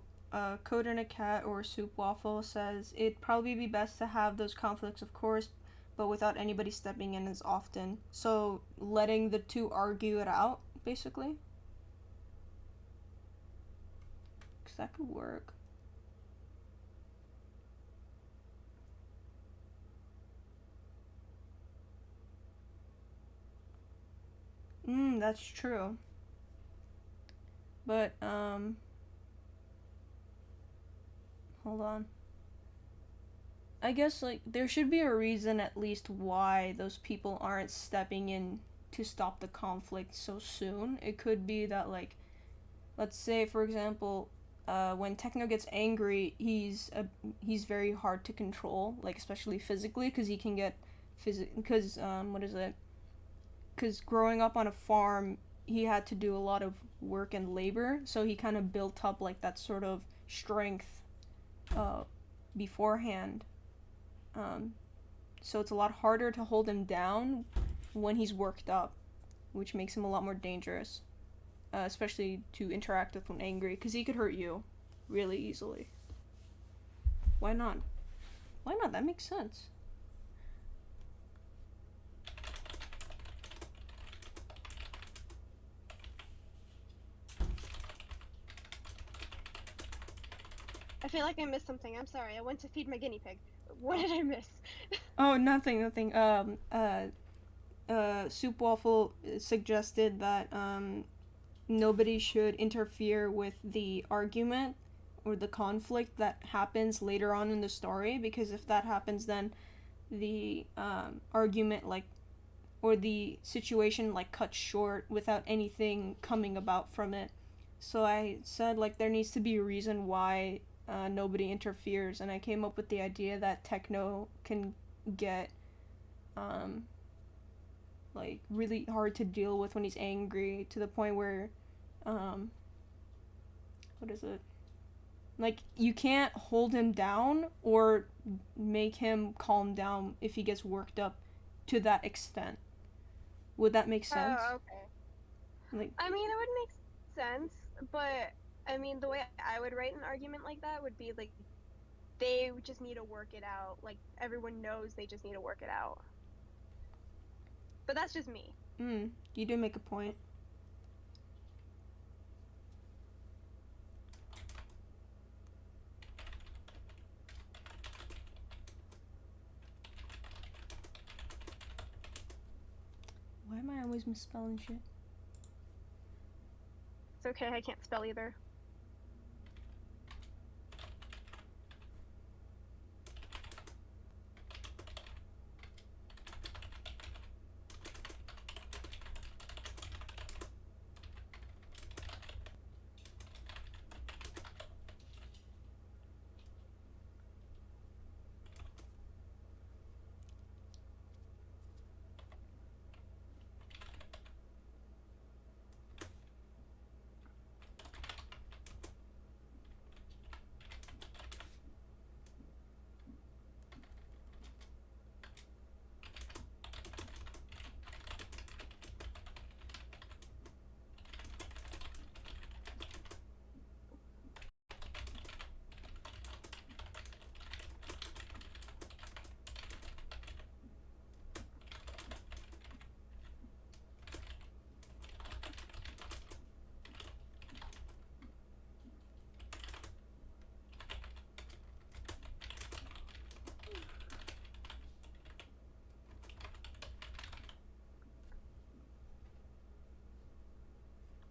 A: Code in a Cat or Soup Waffle says, it'd probably be best to have those conflicts, of course, but without anybody stepping in as often. So, letting the two argue it out, basically. Because that could work. That's true. But, hold on. I guess, like, there should be a reason at least why those people aren't stepping in to stop the conflict so soon. It could be that, like, let's say, for example, when Techno gets angry, he's very hard to control, like, especially physically, because he can get because growing up on a farm, he had to do a lot of work and labor, so he kind of built up like that sort of strength beforehand. So it's a lot harder to hold him down when he's worked up, which makes him a lot more dangerous, especially to interact with when angry, because he could hurt you really easily. Why not? Why not? That makes sense.
D: I feel like I missed something. I'm sorry. I went to feed my guinea pig. What did I miss?
A: Oh, nothing. Soup Waffle suggested that nobody should interfere with the argument or the conflict that happens later on in the story, because if that happens, then the argument, like, or the situation, like, cuts short without anything coming about from it. So I said, like, there needs to be a reason why nobody interferes, and I came up with the idea that Techno can get like really hard to deal with when he's angry, to the point where what is it, like, you can't hold him down or make him calm down if he gets worked up to that extent. Would that make sense?
D: Oh, okay.
A: Like,
D: I mean, it would make sense, but I mean, the way I would write an argument like that would be like, they just need to work it out. Like, everyone knows they just need to work it out. But that's just me.
A: You do make a point. Why am I always misspelling shit?
D: It's okay, I can't spell either.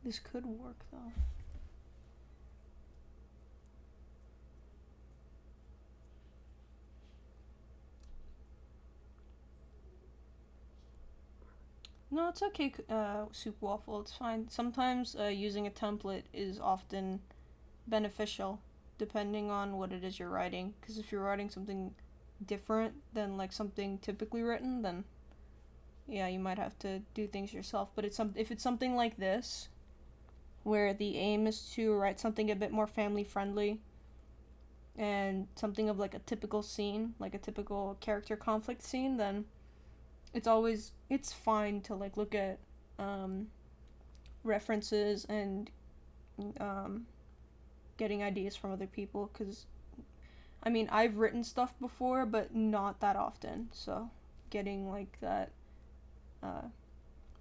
A: This could work, though. No, it's okay, Soup Waffle, it's fine. Sometimes using a template is often beneficial, depending on what it is you're writing. Because if you're writing something different than, like, something typically written, then yeah, you might have to do things yourself. But if it's something like this, where the aim is to write something a bit more family friendly and something of like a typical scene, like a typical character conflict scene, then it's fine to like look at references and getting ideas from other people, because I mean, I've written stuff before, but not that often, so getting like that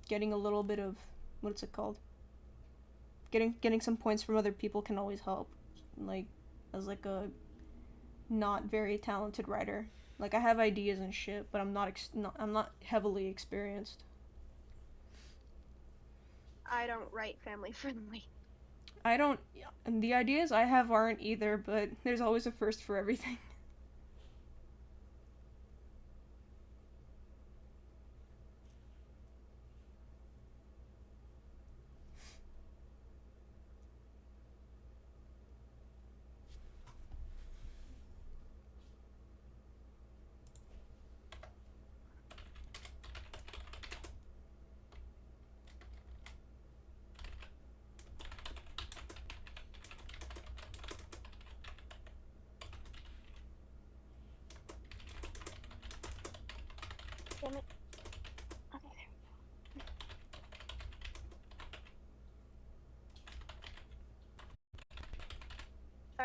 A: getting a little bit of, what's it called, getting some points from other people can always help, like, as like a not very talented writer. Like, I have ideas and shit, but I'm not heavily experienced.
D: I don't write family friendly.
A: I don't, and the ideas I have aren't either, but there's always a first for everything.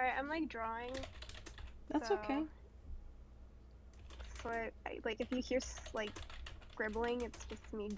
D: Sorry, I'm like drawing.
A: That's
D: so...
A: okay.
D: So like if you hear like scribbling, it's just me.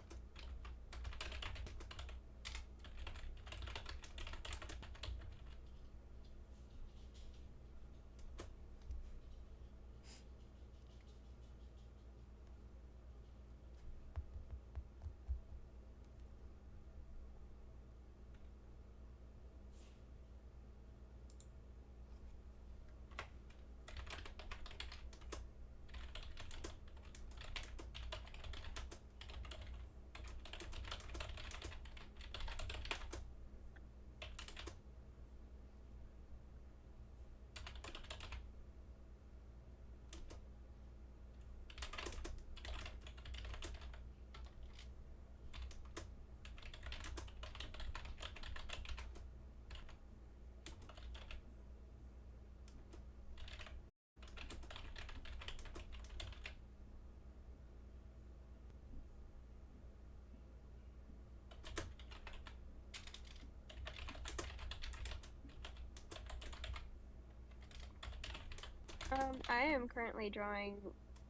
D: I am currently drawing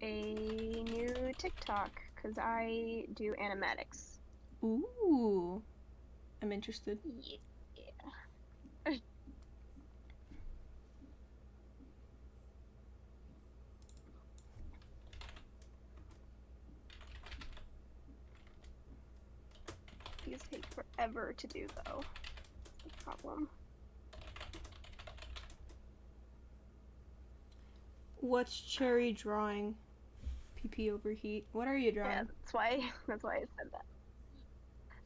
D: a new TikTok because I do animatics.
A: Ooh. I'm interested.
D: Yeah. These take forever to do though. That's the problem.
A: What's Cherry drawing? PP overheat. What are you drawing?
D: Yeah, that's why I said that.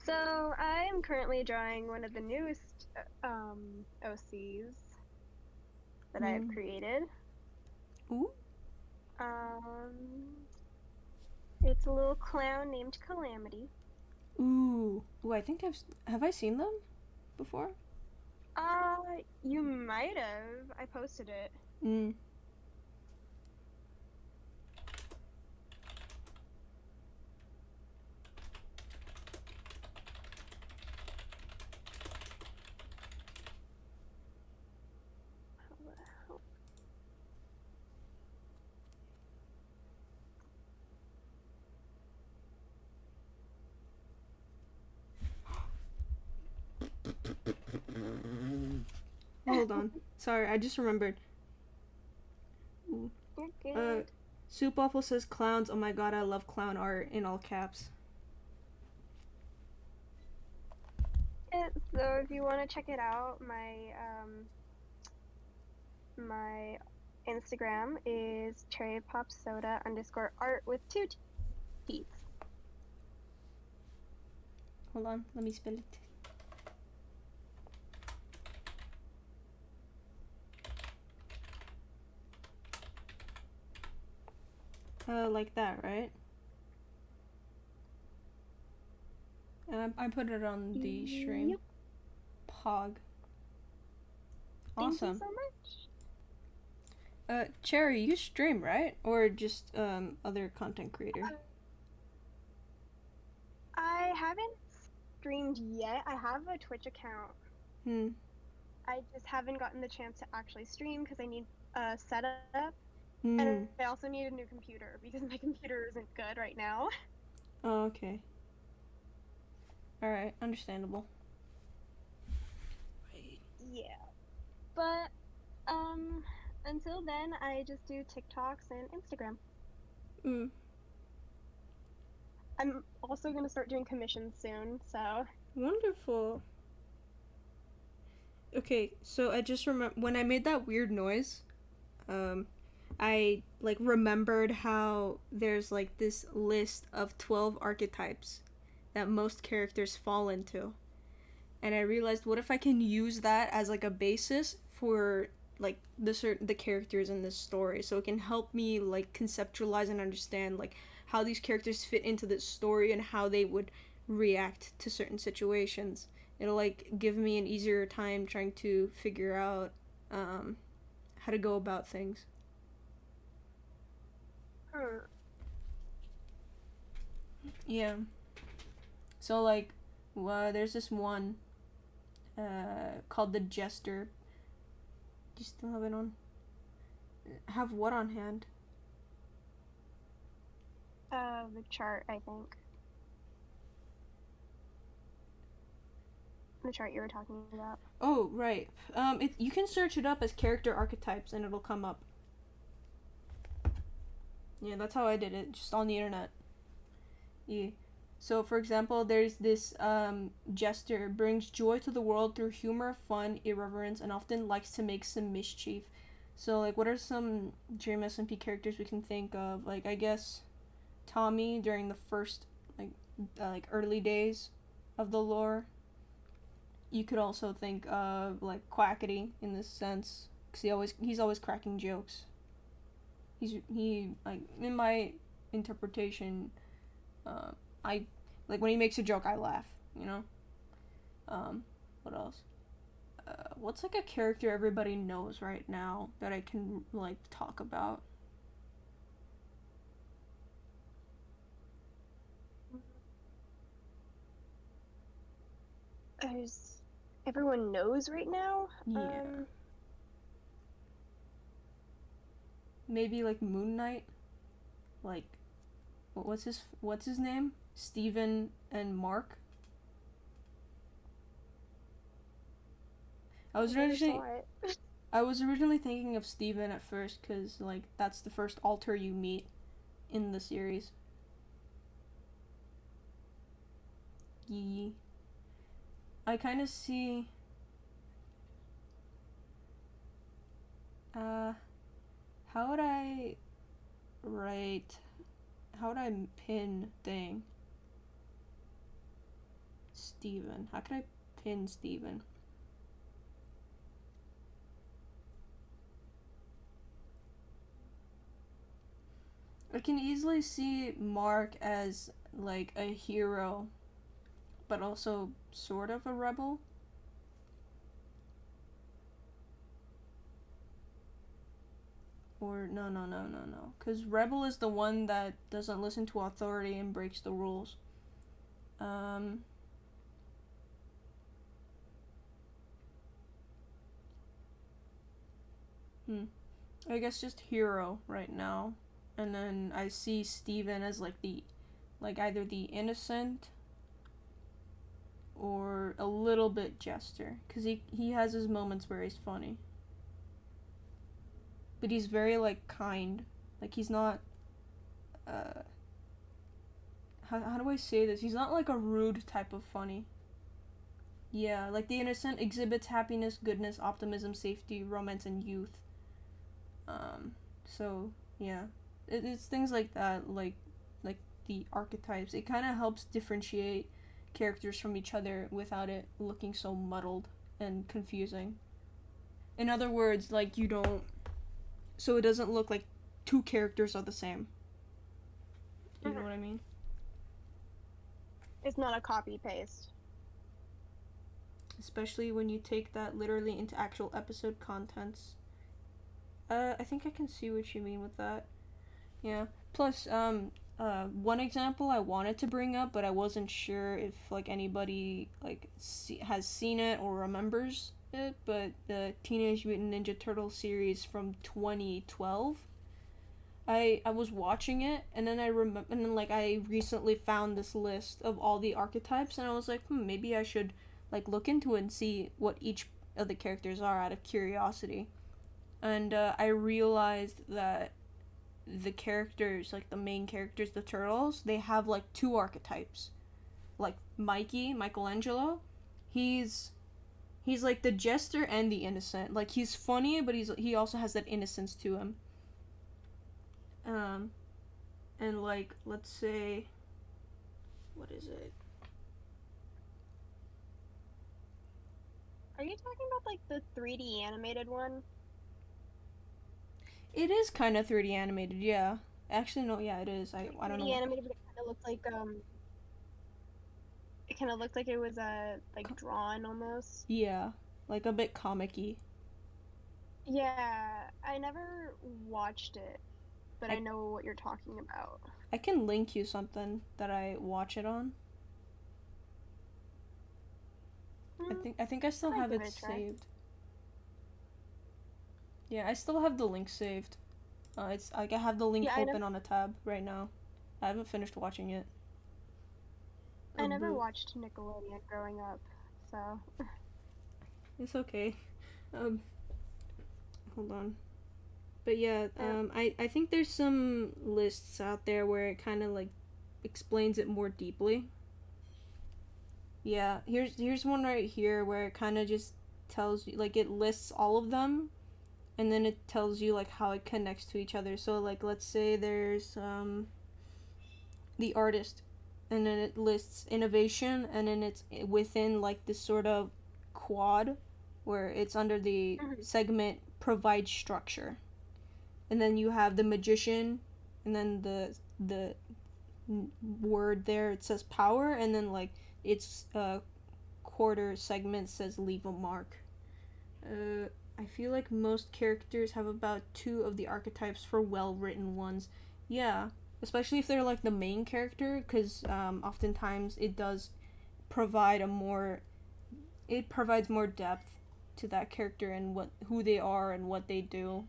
D: So I am currently drawing one of the newest OCs that I have created.
A: Ooh.
D: It's a little clown named Calamity.
A: Ooh. Ooh, I think have I seen them before?
D: You might have. I posted it.
A: Mm. Hold on. Sorry, I just remembered. Ooh.
D: You're good.
A: Soup Waffle says clowns. Oh my god, I love clown art in all caps.
D: Yeah, so if you want to check it out, my Instagram is cherrypopsoda_art with 2 T's.
A: Hold on, let me spell it. Like that, right? And I put it on the stream.
D: Yep.
A: Pog. Awesome.
D: Thank you so much.
A: Cherry, you stream, right? Or just other content creator?
D: I haven't streamed yet. I have a Twitch account. I just haven't gotten the chance to actually stream because I need a setup. And I also need a new computer because my computer isn't good right now.
A: Oh, okay. Alright, understandable. Right.
D: Yeah. But, until then, I just do TikToks and Instagram. I'm also going to start doing commissions soon, so...
A: Wonderful. Okay, so I just remember when I made that weird noise, I like remembered how there's like this list of 12 archetypes that most characters fall into. And I realized, what if I can use that as like a basis for like the characters in this story, so it can help me like conceptualize and understand like how these characters fit into this story and how they would react to certain situations. It'll like give me an easier time trying to figure out how to go about things. Yeah. So like, there's this one called the Jester. You still have it on? Have what on hand?
D: The chart, I think. The chart you were talking about.
A: Oh, right. You can search it up as character archetypes and it'll come up. Yeah, that's how I did it, just on the internet. Yeah. So, for example, there's this jester, brings joy to the world through humor, fun, irreverence, and often likes to make some mischief. So, like, what are some JMSMP characters we can think of? Like, I guess Tommy during the first, like early days of the lore. You could also think of, like, Quackity in this sense, because he's always cracking jokes. He, like, in my interpretation, I, like, when he makes a joke, I laugh, you know? What else? What's, like, a character everybody knows right now that I can, like, talk about?
D: Everyone knows right now?
A: Yeah. Maybe, like, Moon Knight? Like, what's his name? Steven and Mark? I was originally thinking of Steven at first, because, like, that's the first alter you meet in the series. Yee. I kind of see... how would I pin thing? Steven. How could I pin Steven? I can easily see Mark as, like, a hero, but also sort of a rebel. Or, no. Because rebel is the one that doesn't listen to authority and breaks the rules. I guess just hero right now. And then I see Steven as, like, either the innocent or a little bit jester. Because he has his moments where he's funny. But he's very, like, kind. Like, he's not, how do I say this? He's not, like, a rude type of funny. Yeah, like, the innocent exhibits happiness, goodness, optimism, safety, romance, and youth. So, yeah. It's things like that, like the archetypes. It kind of helps differentiate characters from each other without it looking so muddled and confusing. In other words, like, so it doesn't look like two characters are the same. You know what I mean?
D: It's not a copy-paste.
A: Especially when you take that literally into actual episode contents. I think I can see what you mean with that. Yeah. Plus, one example I wanted to bring up, but I wasn't sure if, like, anybody, like, has seen it or remembers it, but the Teenage Mutant Ninja Turtle series from 2012. I was watching it, and then I recently found this list of all the archetypes, and I was like, maybe I should, like, look into it and see what each of the characters are out of curiosity. And I realized that the characters, like, the main characters, the turtles, they have, like, two archetypes. Like, Michelangelo, he's like the jester and the innocent. Like, he's funny, but he also has that innocence to him. And, like, let's say, what is it?
D: Are you talking about, like, the 3D animated one?
A: It is kind of 3D animated, yeah. Actually, no, yeah, it is. I don't know.
D: 3D animated, but it kind of looked like, it kind of looked like it was, like, drawn almost.
A: Yeah, like a bit comic-y.
D: Yeah, I never watched it, but I know what you're talking about.
A: I can link you something that I watch it on. I think I still have it saved. Yeah, I still have the link saved. It's like I have the link open on a tab right now. I haven't finished watching it.
D: I never watched Nickelodeon growing up, so
A: it's okay. Hold on. But yeah, I think there's some lists out there where it kind of like explains it more deeply. Yeah, here's one right here where it kind of just tells you, like, it lists all of them, and then it tells you like how it connects to each other. So like, let's say there's the artist, and then it lists innovation, and then it's within like this sort of quad where it's under the segment provide structure. And then you have the magician, and then the word there, it says power, and then like its quarter segment says leave a mark. I feel like most characters have about 2 of the archetypes for well-written ones. Yeah, especially if they're like the main character, because oftentimes it does provide it provides more depth to that character and who they are and what they do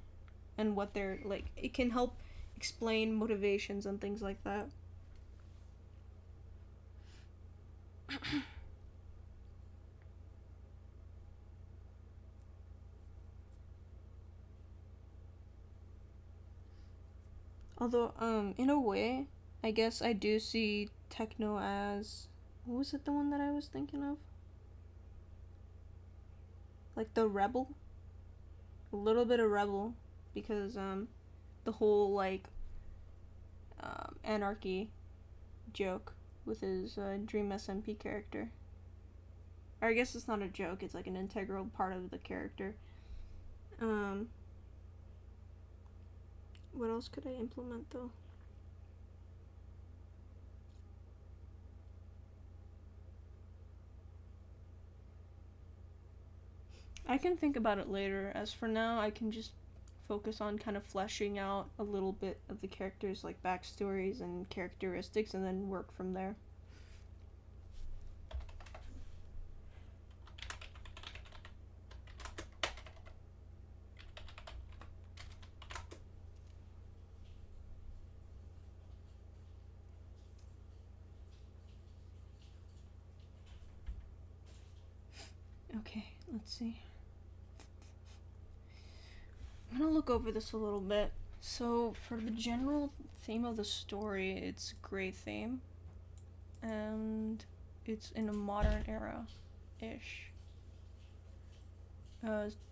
A: and what they're like. It can help explain motivations and things like that. Although, in a way, I guess I do see techno as, what was it, the one that I was thinking of? Like the rebel? A little bit of rebel, because, the whole, like, anarchy joke with his, Dream SMP character. Or I guess it's not a joke, it's like an integral part of the character. What else could I implement, though? I can think about it later. As for now, I can just focus on kind of fleshing out a little bit of the characters' like backstories and characteristics, and then work from there. Okay, let's see. I'm gonna look over this a little bit. So, for the general theme of the story, it's gray theme. And it's in a modern era-ish.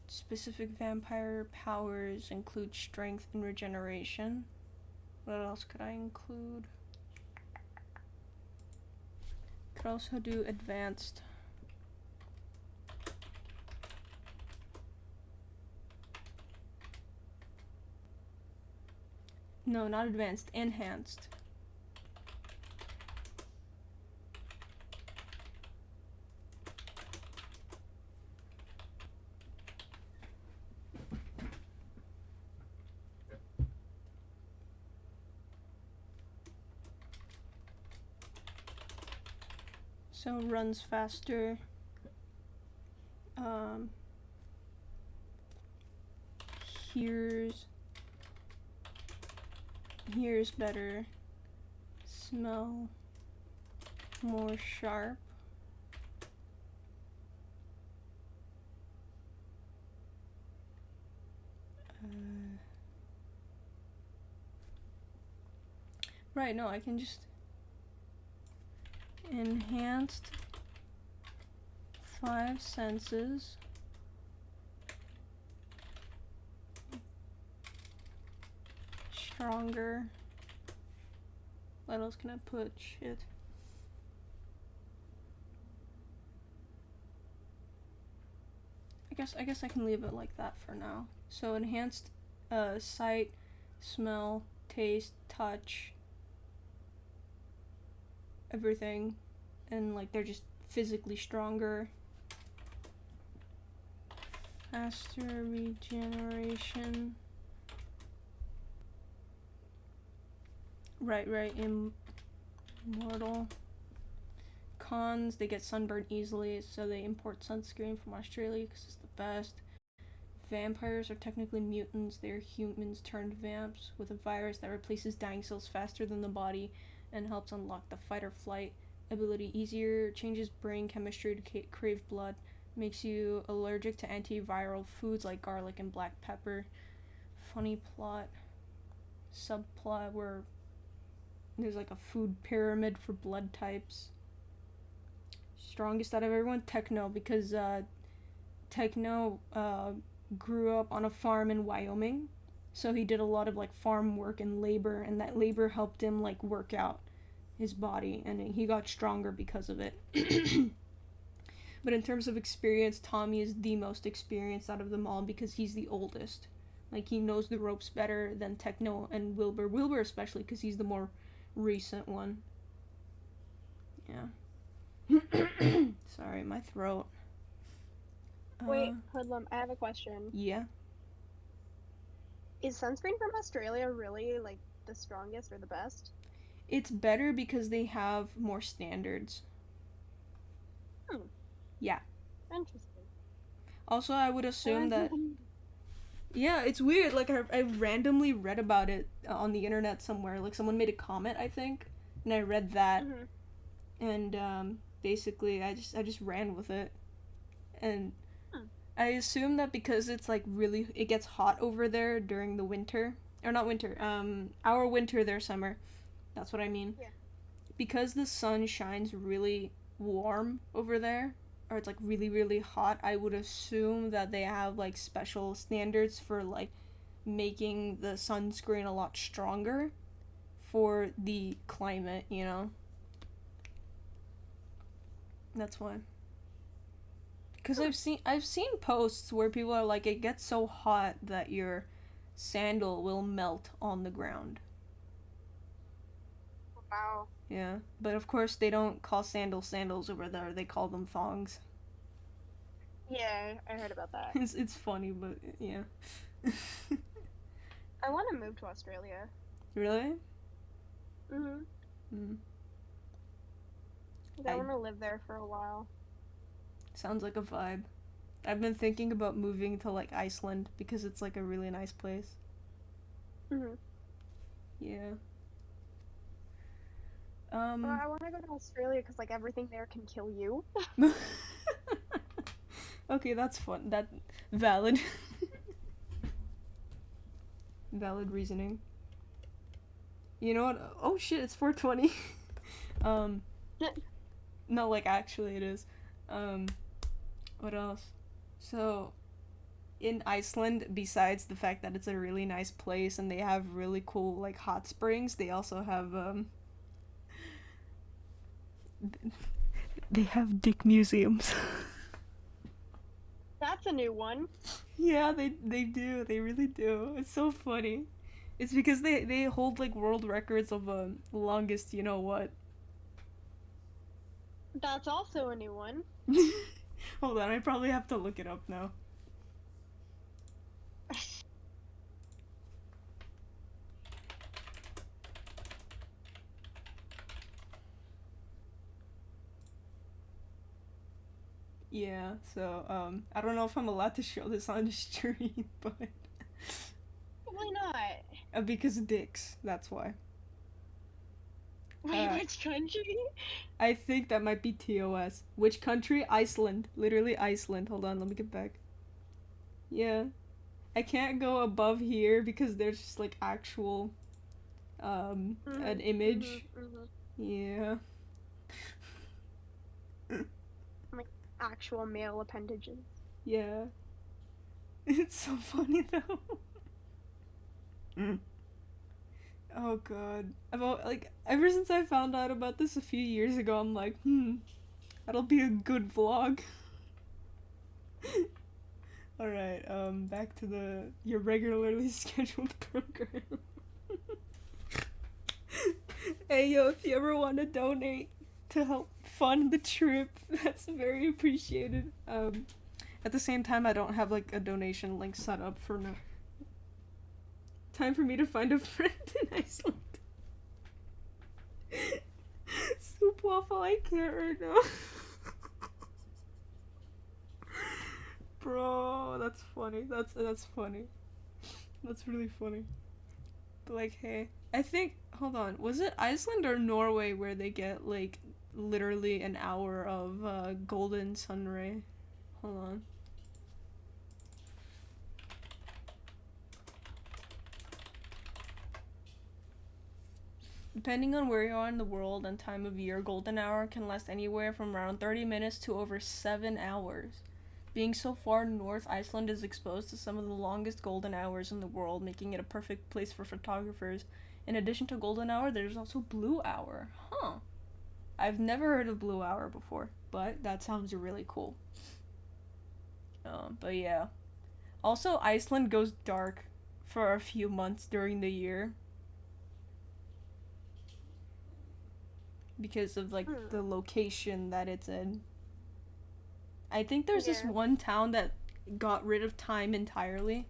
A: Specific vampire powers include strength and regeneration. What else could I include? Could also do advanced. No, not advanced, enhanced. So runs faster. Hears better. Smell more sharp. Right, no, I can just enhanced 5 senses. Stronger. What else can I put? Shit. I guess I can leave it like that for now. So enhanced sight, smell, taste, touch, everything, and like they're just physically stronger. Faster regeneration. Right, immortal. Cons, they get sunburned easily, so they import sunscreen from Australia because it's the best. Vampires are technically mutants. They're humans turned vamps with a virus that replaces dying cells faster than the body and helps unlock the fight or flight ability easier, changes brain chemistry to crave blood, makes you allergic to antiviral foods like garlic and black pepper. Funny plot. Subplot where there's like a food pyramid for blood types. Strongest out of everyone, Techno, because Techno grew up on a farm in Wyoming, so he did a lot of like farm work and labor, and that labor helped him like work out his body, and he got stronger because of it. But in terms of experience, Tommy is the most experienced out of them all because he's the oldest. Like, he knows the ropes better than Techno and Wilbur. Wilbur especially, because he's the more recent one. Yeah. Sorry, my throat.
D: Wait, Hoodlum, I have a question.
A: Yeah?
D: Is sunscreen from Australia really, like, the strongest or the best?
A: It's better because they have more standards. Yeah.
D: Interesting.
A: Also, I would assume that... Yeah, it's weird. Like, I randomly read about it on the internet somewhere. Like, someone made a comment, I think, and I read that. And, basically, I just ran with it. And I assume that because it's, like, really... It gets hot over there during the winter. Or not winter. Our winter, their summer. That's what I mean.
D: Yeah.
A: Because the sun shines really warm over there, or it's like really, really hot, I would assume that they have like special standards for like making the sunscreen a lot stronger for the climate, you know? That's why. Because I've seen posts where people are like, it gets so hot that your sandal will melt on the ground.
D: Wow.
A: Yeah, but of course they don't call sandals over there. They call them thongs.
D: Yeah, I heard about that.
A: It's funny, but yeah.
D: I want to move to Australia.
A: Really?
D: I want to live there for a while.
A: Sounds like a vibe. I've been thinking about moving to like Iceland because it's like a really nice place. Yeah.
D: Well, I want to go to Australia because like everything there can kill you.
A: Okay, that's fun. That valid. Valid reasoning. You know what? Oh shit, it's 4:20. No, like actually it is. What else? So, in Iceland, besides the fact that it's a really nice place and they have really cool like hot springs, they also have they have dick museums.
D: That's a new one.
A: Yeah, they do. They really do. It's so funny. It's because they hold like world records of longest you know what.
D: That's also a new one.
A: Hold on, I probably have to look it up now. Yeah, so, I don't know if I'm allowed to show this on the stream, but...
D: Why not?
A: Because dicks, that's why.
D: Wait, which country?
A: I think that might be TOS. Which country? Iceland. Literally Iceland. Hold on, let me get back. Yeah. I can't go above here because there's just, like, actual, an image. Yeah.
D: Actual male appendages.
A: Yeah. It's so funny though. Oh god. Ever since I found out about this a few years ago, I'm like, that'll be a good vlog. Alright, back to your regularly scheduled program. Hey yo, if you ever want to donate to help fund the trip, that's very appreciated. At the same time, I don't have like a donation link set up for now. Time for me to find a friend in Iceland. Soup waffle, I can't right now. Bro, That's funny. That's funny. That's really funny. But like, hey, I think, hold on, was it Iceland or Norway where they get like literally an hour of golden sun ray? Hold on. Depending on where you are in the world and time of year, golden hour can last anywhere from around 30 minutes to over 7 hours. Being so far north, Iceland is exposed to some of the longest golden hours in the world, making it a perfect place for photographers. In addition to golden hour, there's also blue hour. Huh. I've never heard of blue hour before, but that sounds really cool. But yeah. Also, Iceland goes dark for a few months during the year. Because of like the location that it's in. I think there's this one town that got rid of time entirely.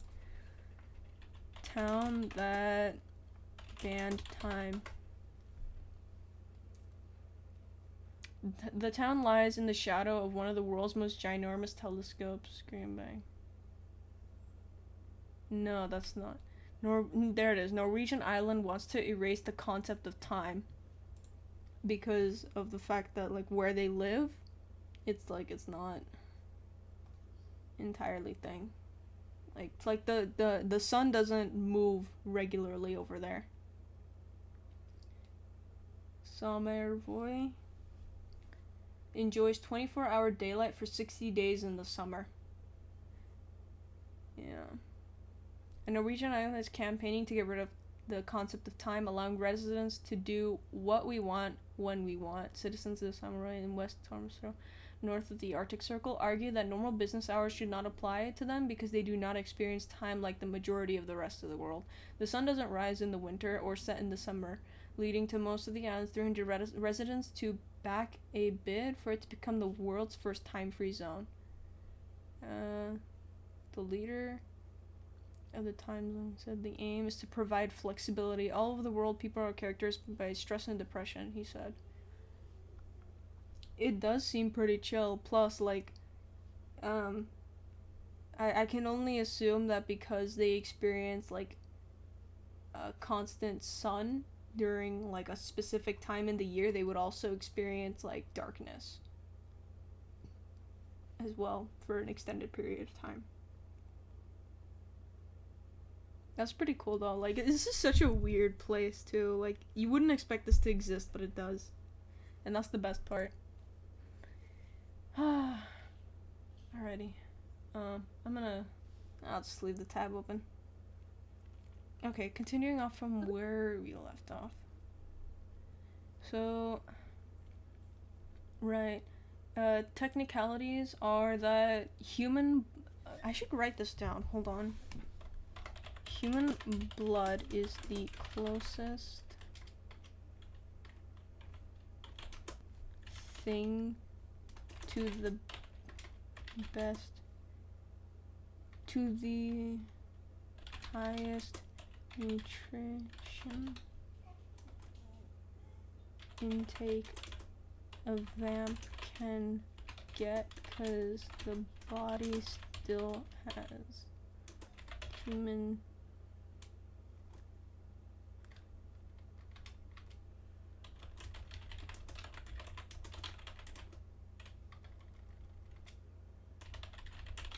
A: Town that banned time. The town lies in the shadow of one of the world's most ginormous telescopes. Green Bay. No, that's not. There it is. Norwegian Island wants to erase the concept of time. Because of the fact that like where they live, it's like it's not entirely thing. Like it's like the sun doesn't move regularly over there. Sommervoy enjoys 24-hour daylight for 60 days in the summer. Yeah. A Norwegian island is campaigning to get rid of the concept of time, allowing residents to do what we want when we want. Citizens of Samurai in West Tormsø, north of the Arctic Circle, argue that normal business hours should not apply to them because they do not experience time like the majority of the rest of the world. The sun doesn't rise in the winter or set in the summer, leading to most of the island's 300 residents to back a bid for it to become the world's first time-free zone. The leader of the time zone said the aim is to provide flexibility all over the world. People are characterized by stress and depression, he said. It does seem pretty chill. Plus, like, I can only assume that because they experience, like, a constant sun during, like, a specific time in the year, they would also experience, like, darkness as well for an extended period of time. That's pretty cool though. Like, this is such a weird place too. Like, you wouldn't expect this to exist, but it does. And that's the best part. Alrighty. I'll just leave the tab open. Okay, continuing off from where we left off. So, right. Technicalities are that I should write this down. Hold on. Human blood is the closest thing to the best, to the highest nutrition intake a vamp can get, because the body still has human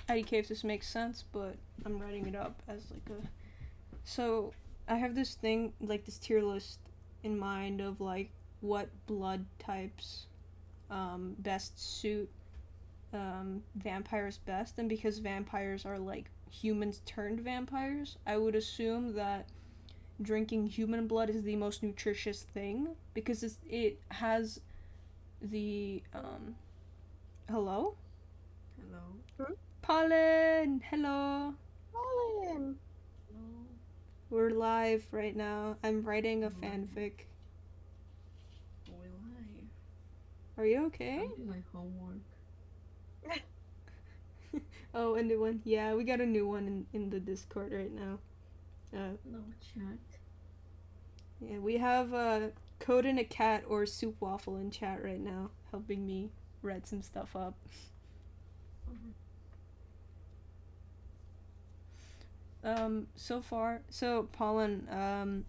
A: IDK if this makes sense, but I'm writing it up as like a... So, I have this thing, like this tier list in mind of like what blood types best suit vampires best, and because vampires are like humans turned vampires, I would assume that drinking human blood is the most nutritious thing, because it has the hello?
E: Hello.
D: Hmm?
A: Pollen! Hello!
D: Colin!
E: Hello.
A: We're live right now. I'm writing a fanfic.
E: Will I?
A: Are you okay?
E: I'm doing my homework.
A: Oh, a new one. Yeah, we got a new one in the Discord right now.
E: No chat.
A: Yeah, we have Code and a Cat or Soup Waffle in chat right now, helping me write some stuff up. So far, so Pollen,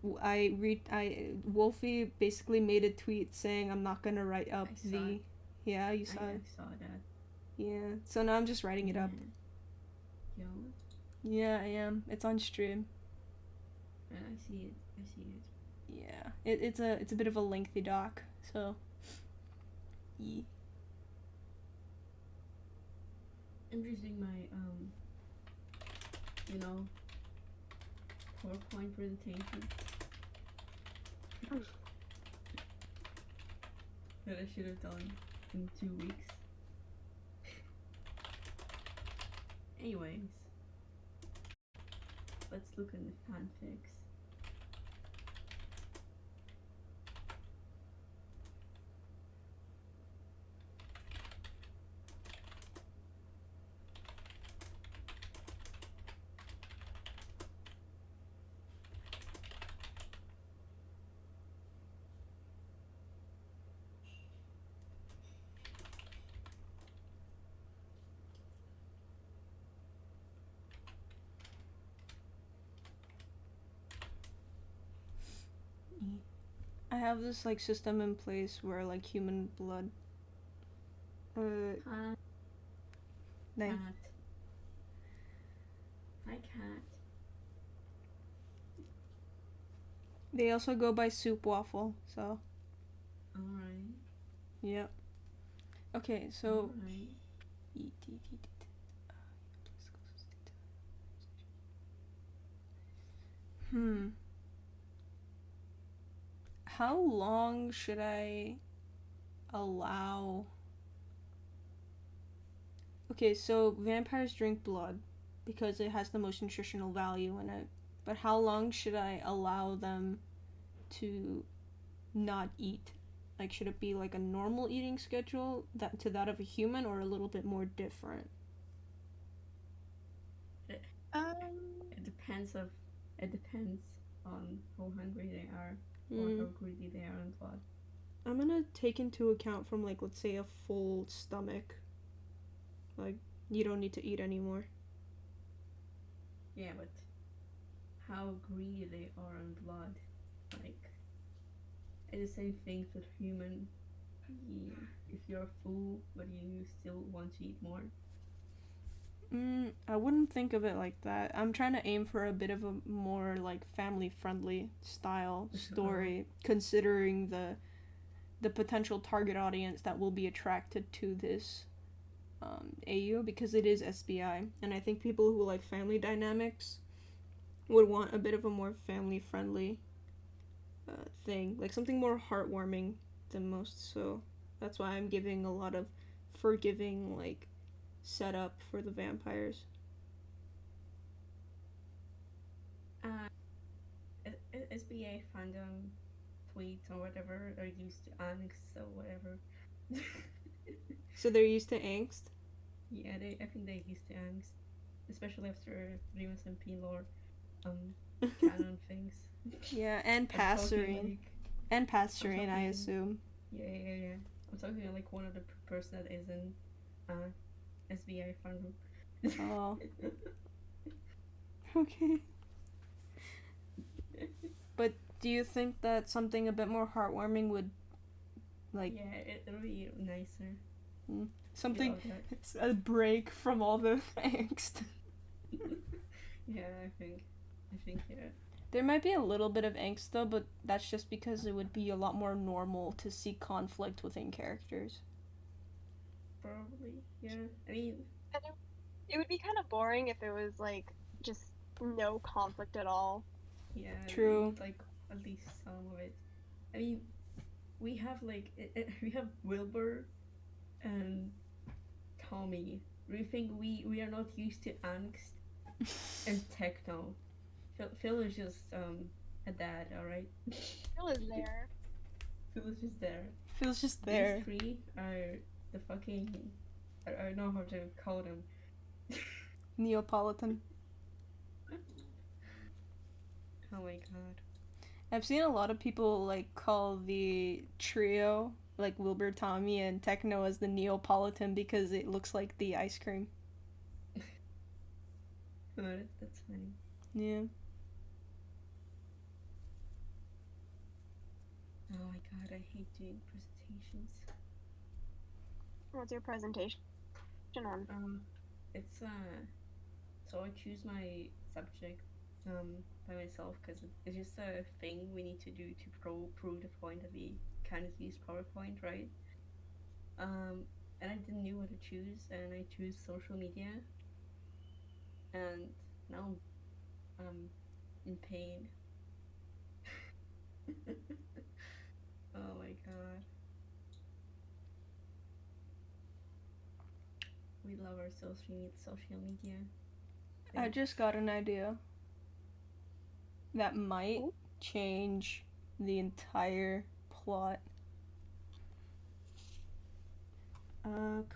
A: Wolfie basically made a tweet saying I'm not gonna write up
E: I saw
A: the.
E: it.
A: Yeah, you saw
E: I
A: it.
E: saw that.
A: Yeah. So now I'm just writing it up.
E: Yo.
A: Yeah, I am. It's on stream.
E: I see it. I see it.
A: Yeah. It's a bit of a lengthy doc. So. Yeah.
E: I'm using my PowerPoint presentation that I should have done in 2 weeks. Anyways, let's look at the fanfics.
A: I have this like system in place where like human blood.
E: Cat.
A: Nice.
E: Cat. Hi, cat.
A: They also go by soup waffle. So.
E: Alright.
A: Yep. Okay, so.
E: Alright.
A: How long should I allow? Okay, so vampires drink blood because it has the most nutritional value in it. But how long should I allow them to not eat? Like, should it be like a normal eating schedule that of a human, or a little bit more different?
E: It depends on how hungry they are or how greedy they are on blood.
A: I'm gonna take into account from like, let's say, a full stomach. Like, you don't need to eat anymore.
E: Yeah, but how greedy they are on blood, like, it's the same thing with human. If you're full but you still want to eat more.
A: I wouldn't think of it like that. I'm trying to aim for a bit of a more like family-friendly style story, considering the potential target audience that will be attracted to this AU, because it is SBI, and I think people who like family dynamics would want a bit of a more family-friendly thing, like something more heartwarming than most. So that's why I'm giving a lot of forgiving like setup for the vampires.
E: SBA fandom tweets or whatever are used to angst or whatever.
A: So they're used to angst?
E: Yeah, I think they're used to angst, especially after Remus and P lore canon things.
A: Yeah, and Passerine.
E: Like,
A: and Passerine, I assume.
E: Yeah. I'm talking like one of the person that is in SBI fandom.
A: Oh. Okay. But do you think that something a bit more heartwarming would, like...
E: Yeah, it'll be nicer.
A: Something, a break from all the angst.
E: Yeah, I think, yeah.
A: There might be a little bit of angst though, but that's just because it would be a lot more normal to see conflict within characters.
E: Probably, yeah. I mean...
D: It would be kind of boring if it was, like, just no conflict at all.
E: Yeah,
A: true.
E: Like, at least some of it. I mean, we have, like, we have Wilbur and Tommy. Do you think we are not used to angst and techno? Phil is just a dad, alright?
D: Phil is there.
E: Phil is just there.
A: Phil's just there.
E: These three are the fucking... I don't know how to call them.
A: Neapolitan.
E: Oh my god.
A: I've seen a lot of people like call the trio, like Wilbur, Tommy, and Techno, as the Neapolitan because it looks like the ice cream.
E: That's funny.
A: Yeah.
E: Oh my god, I hate doing presentations.
D: What's your presentation on?
E: It's so I choose my subject by myself because it's just a thing we need to do to prove the point that we kind of use PowerPoint, right? And I didn't know what to choose, and I choose social media, and now I'm in pain. Oh my god. We love our social media.
A: I just got an idea that might change the entire plot.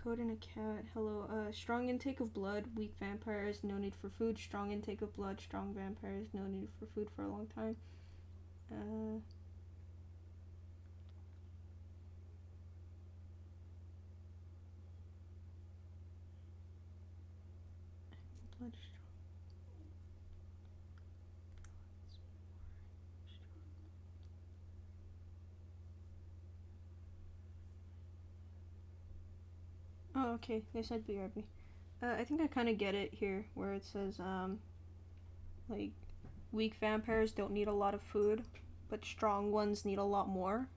A: Code in a cat. Hello. Strong intake of blood, weak vampires, no need for food. Strong intake of blood, strong vampires, no need for food for a long time. Blood strong. Oh, okay. They said BRB. I think I kind of get it here, where it says, like, weak vampires don't need a lot of food, but strong ones need a lot more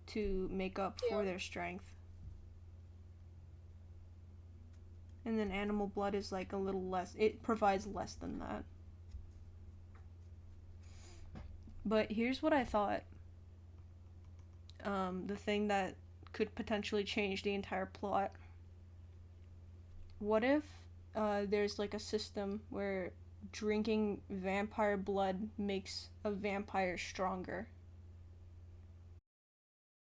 A: to make up for their strength. And then animal blood is like a little less, it provides less than that. But here's what I thought. The thing that could potentially change the entire plot. What if there's like a system where drinking vampire blood makes a vampire stronger?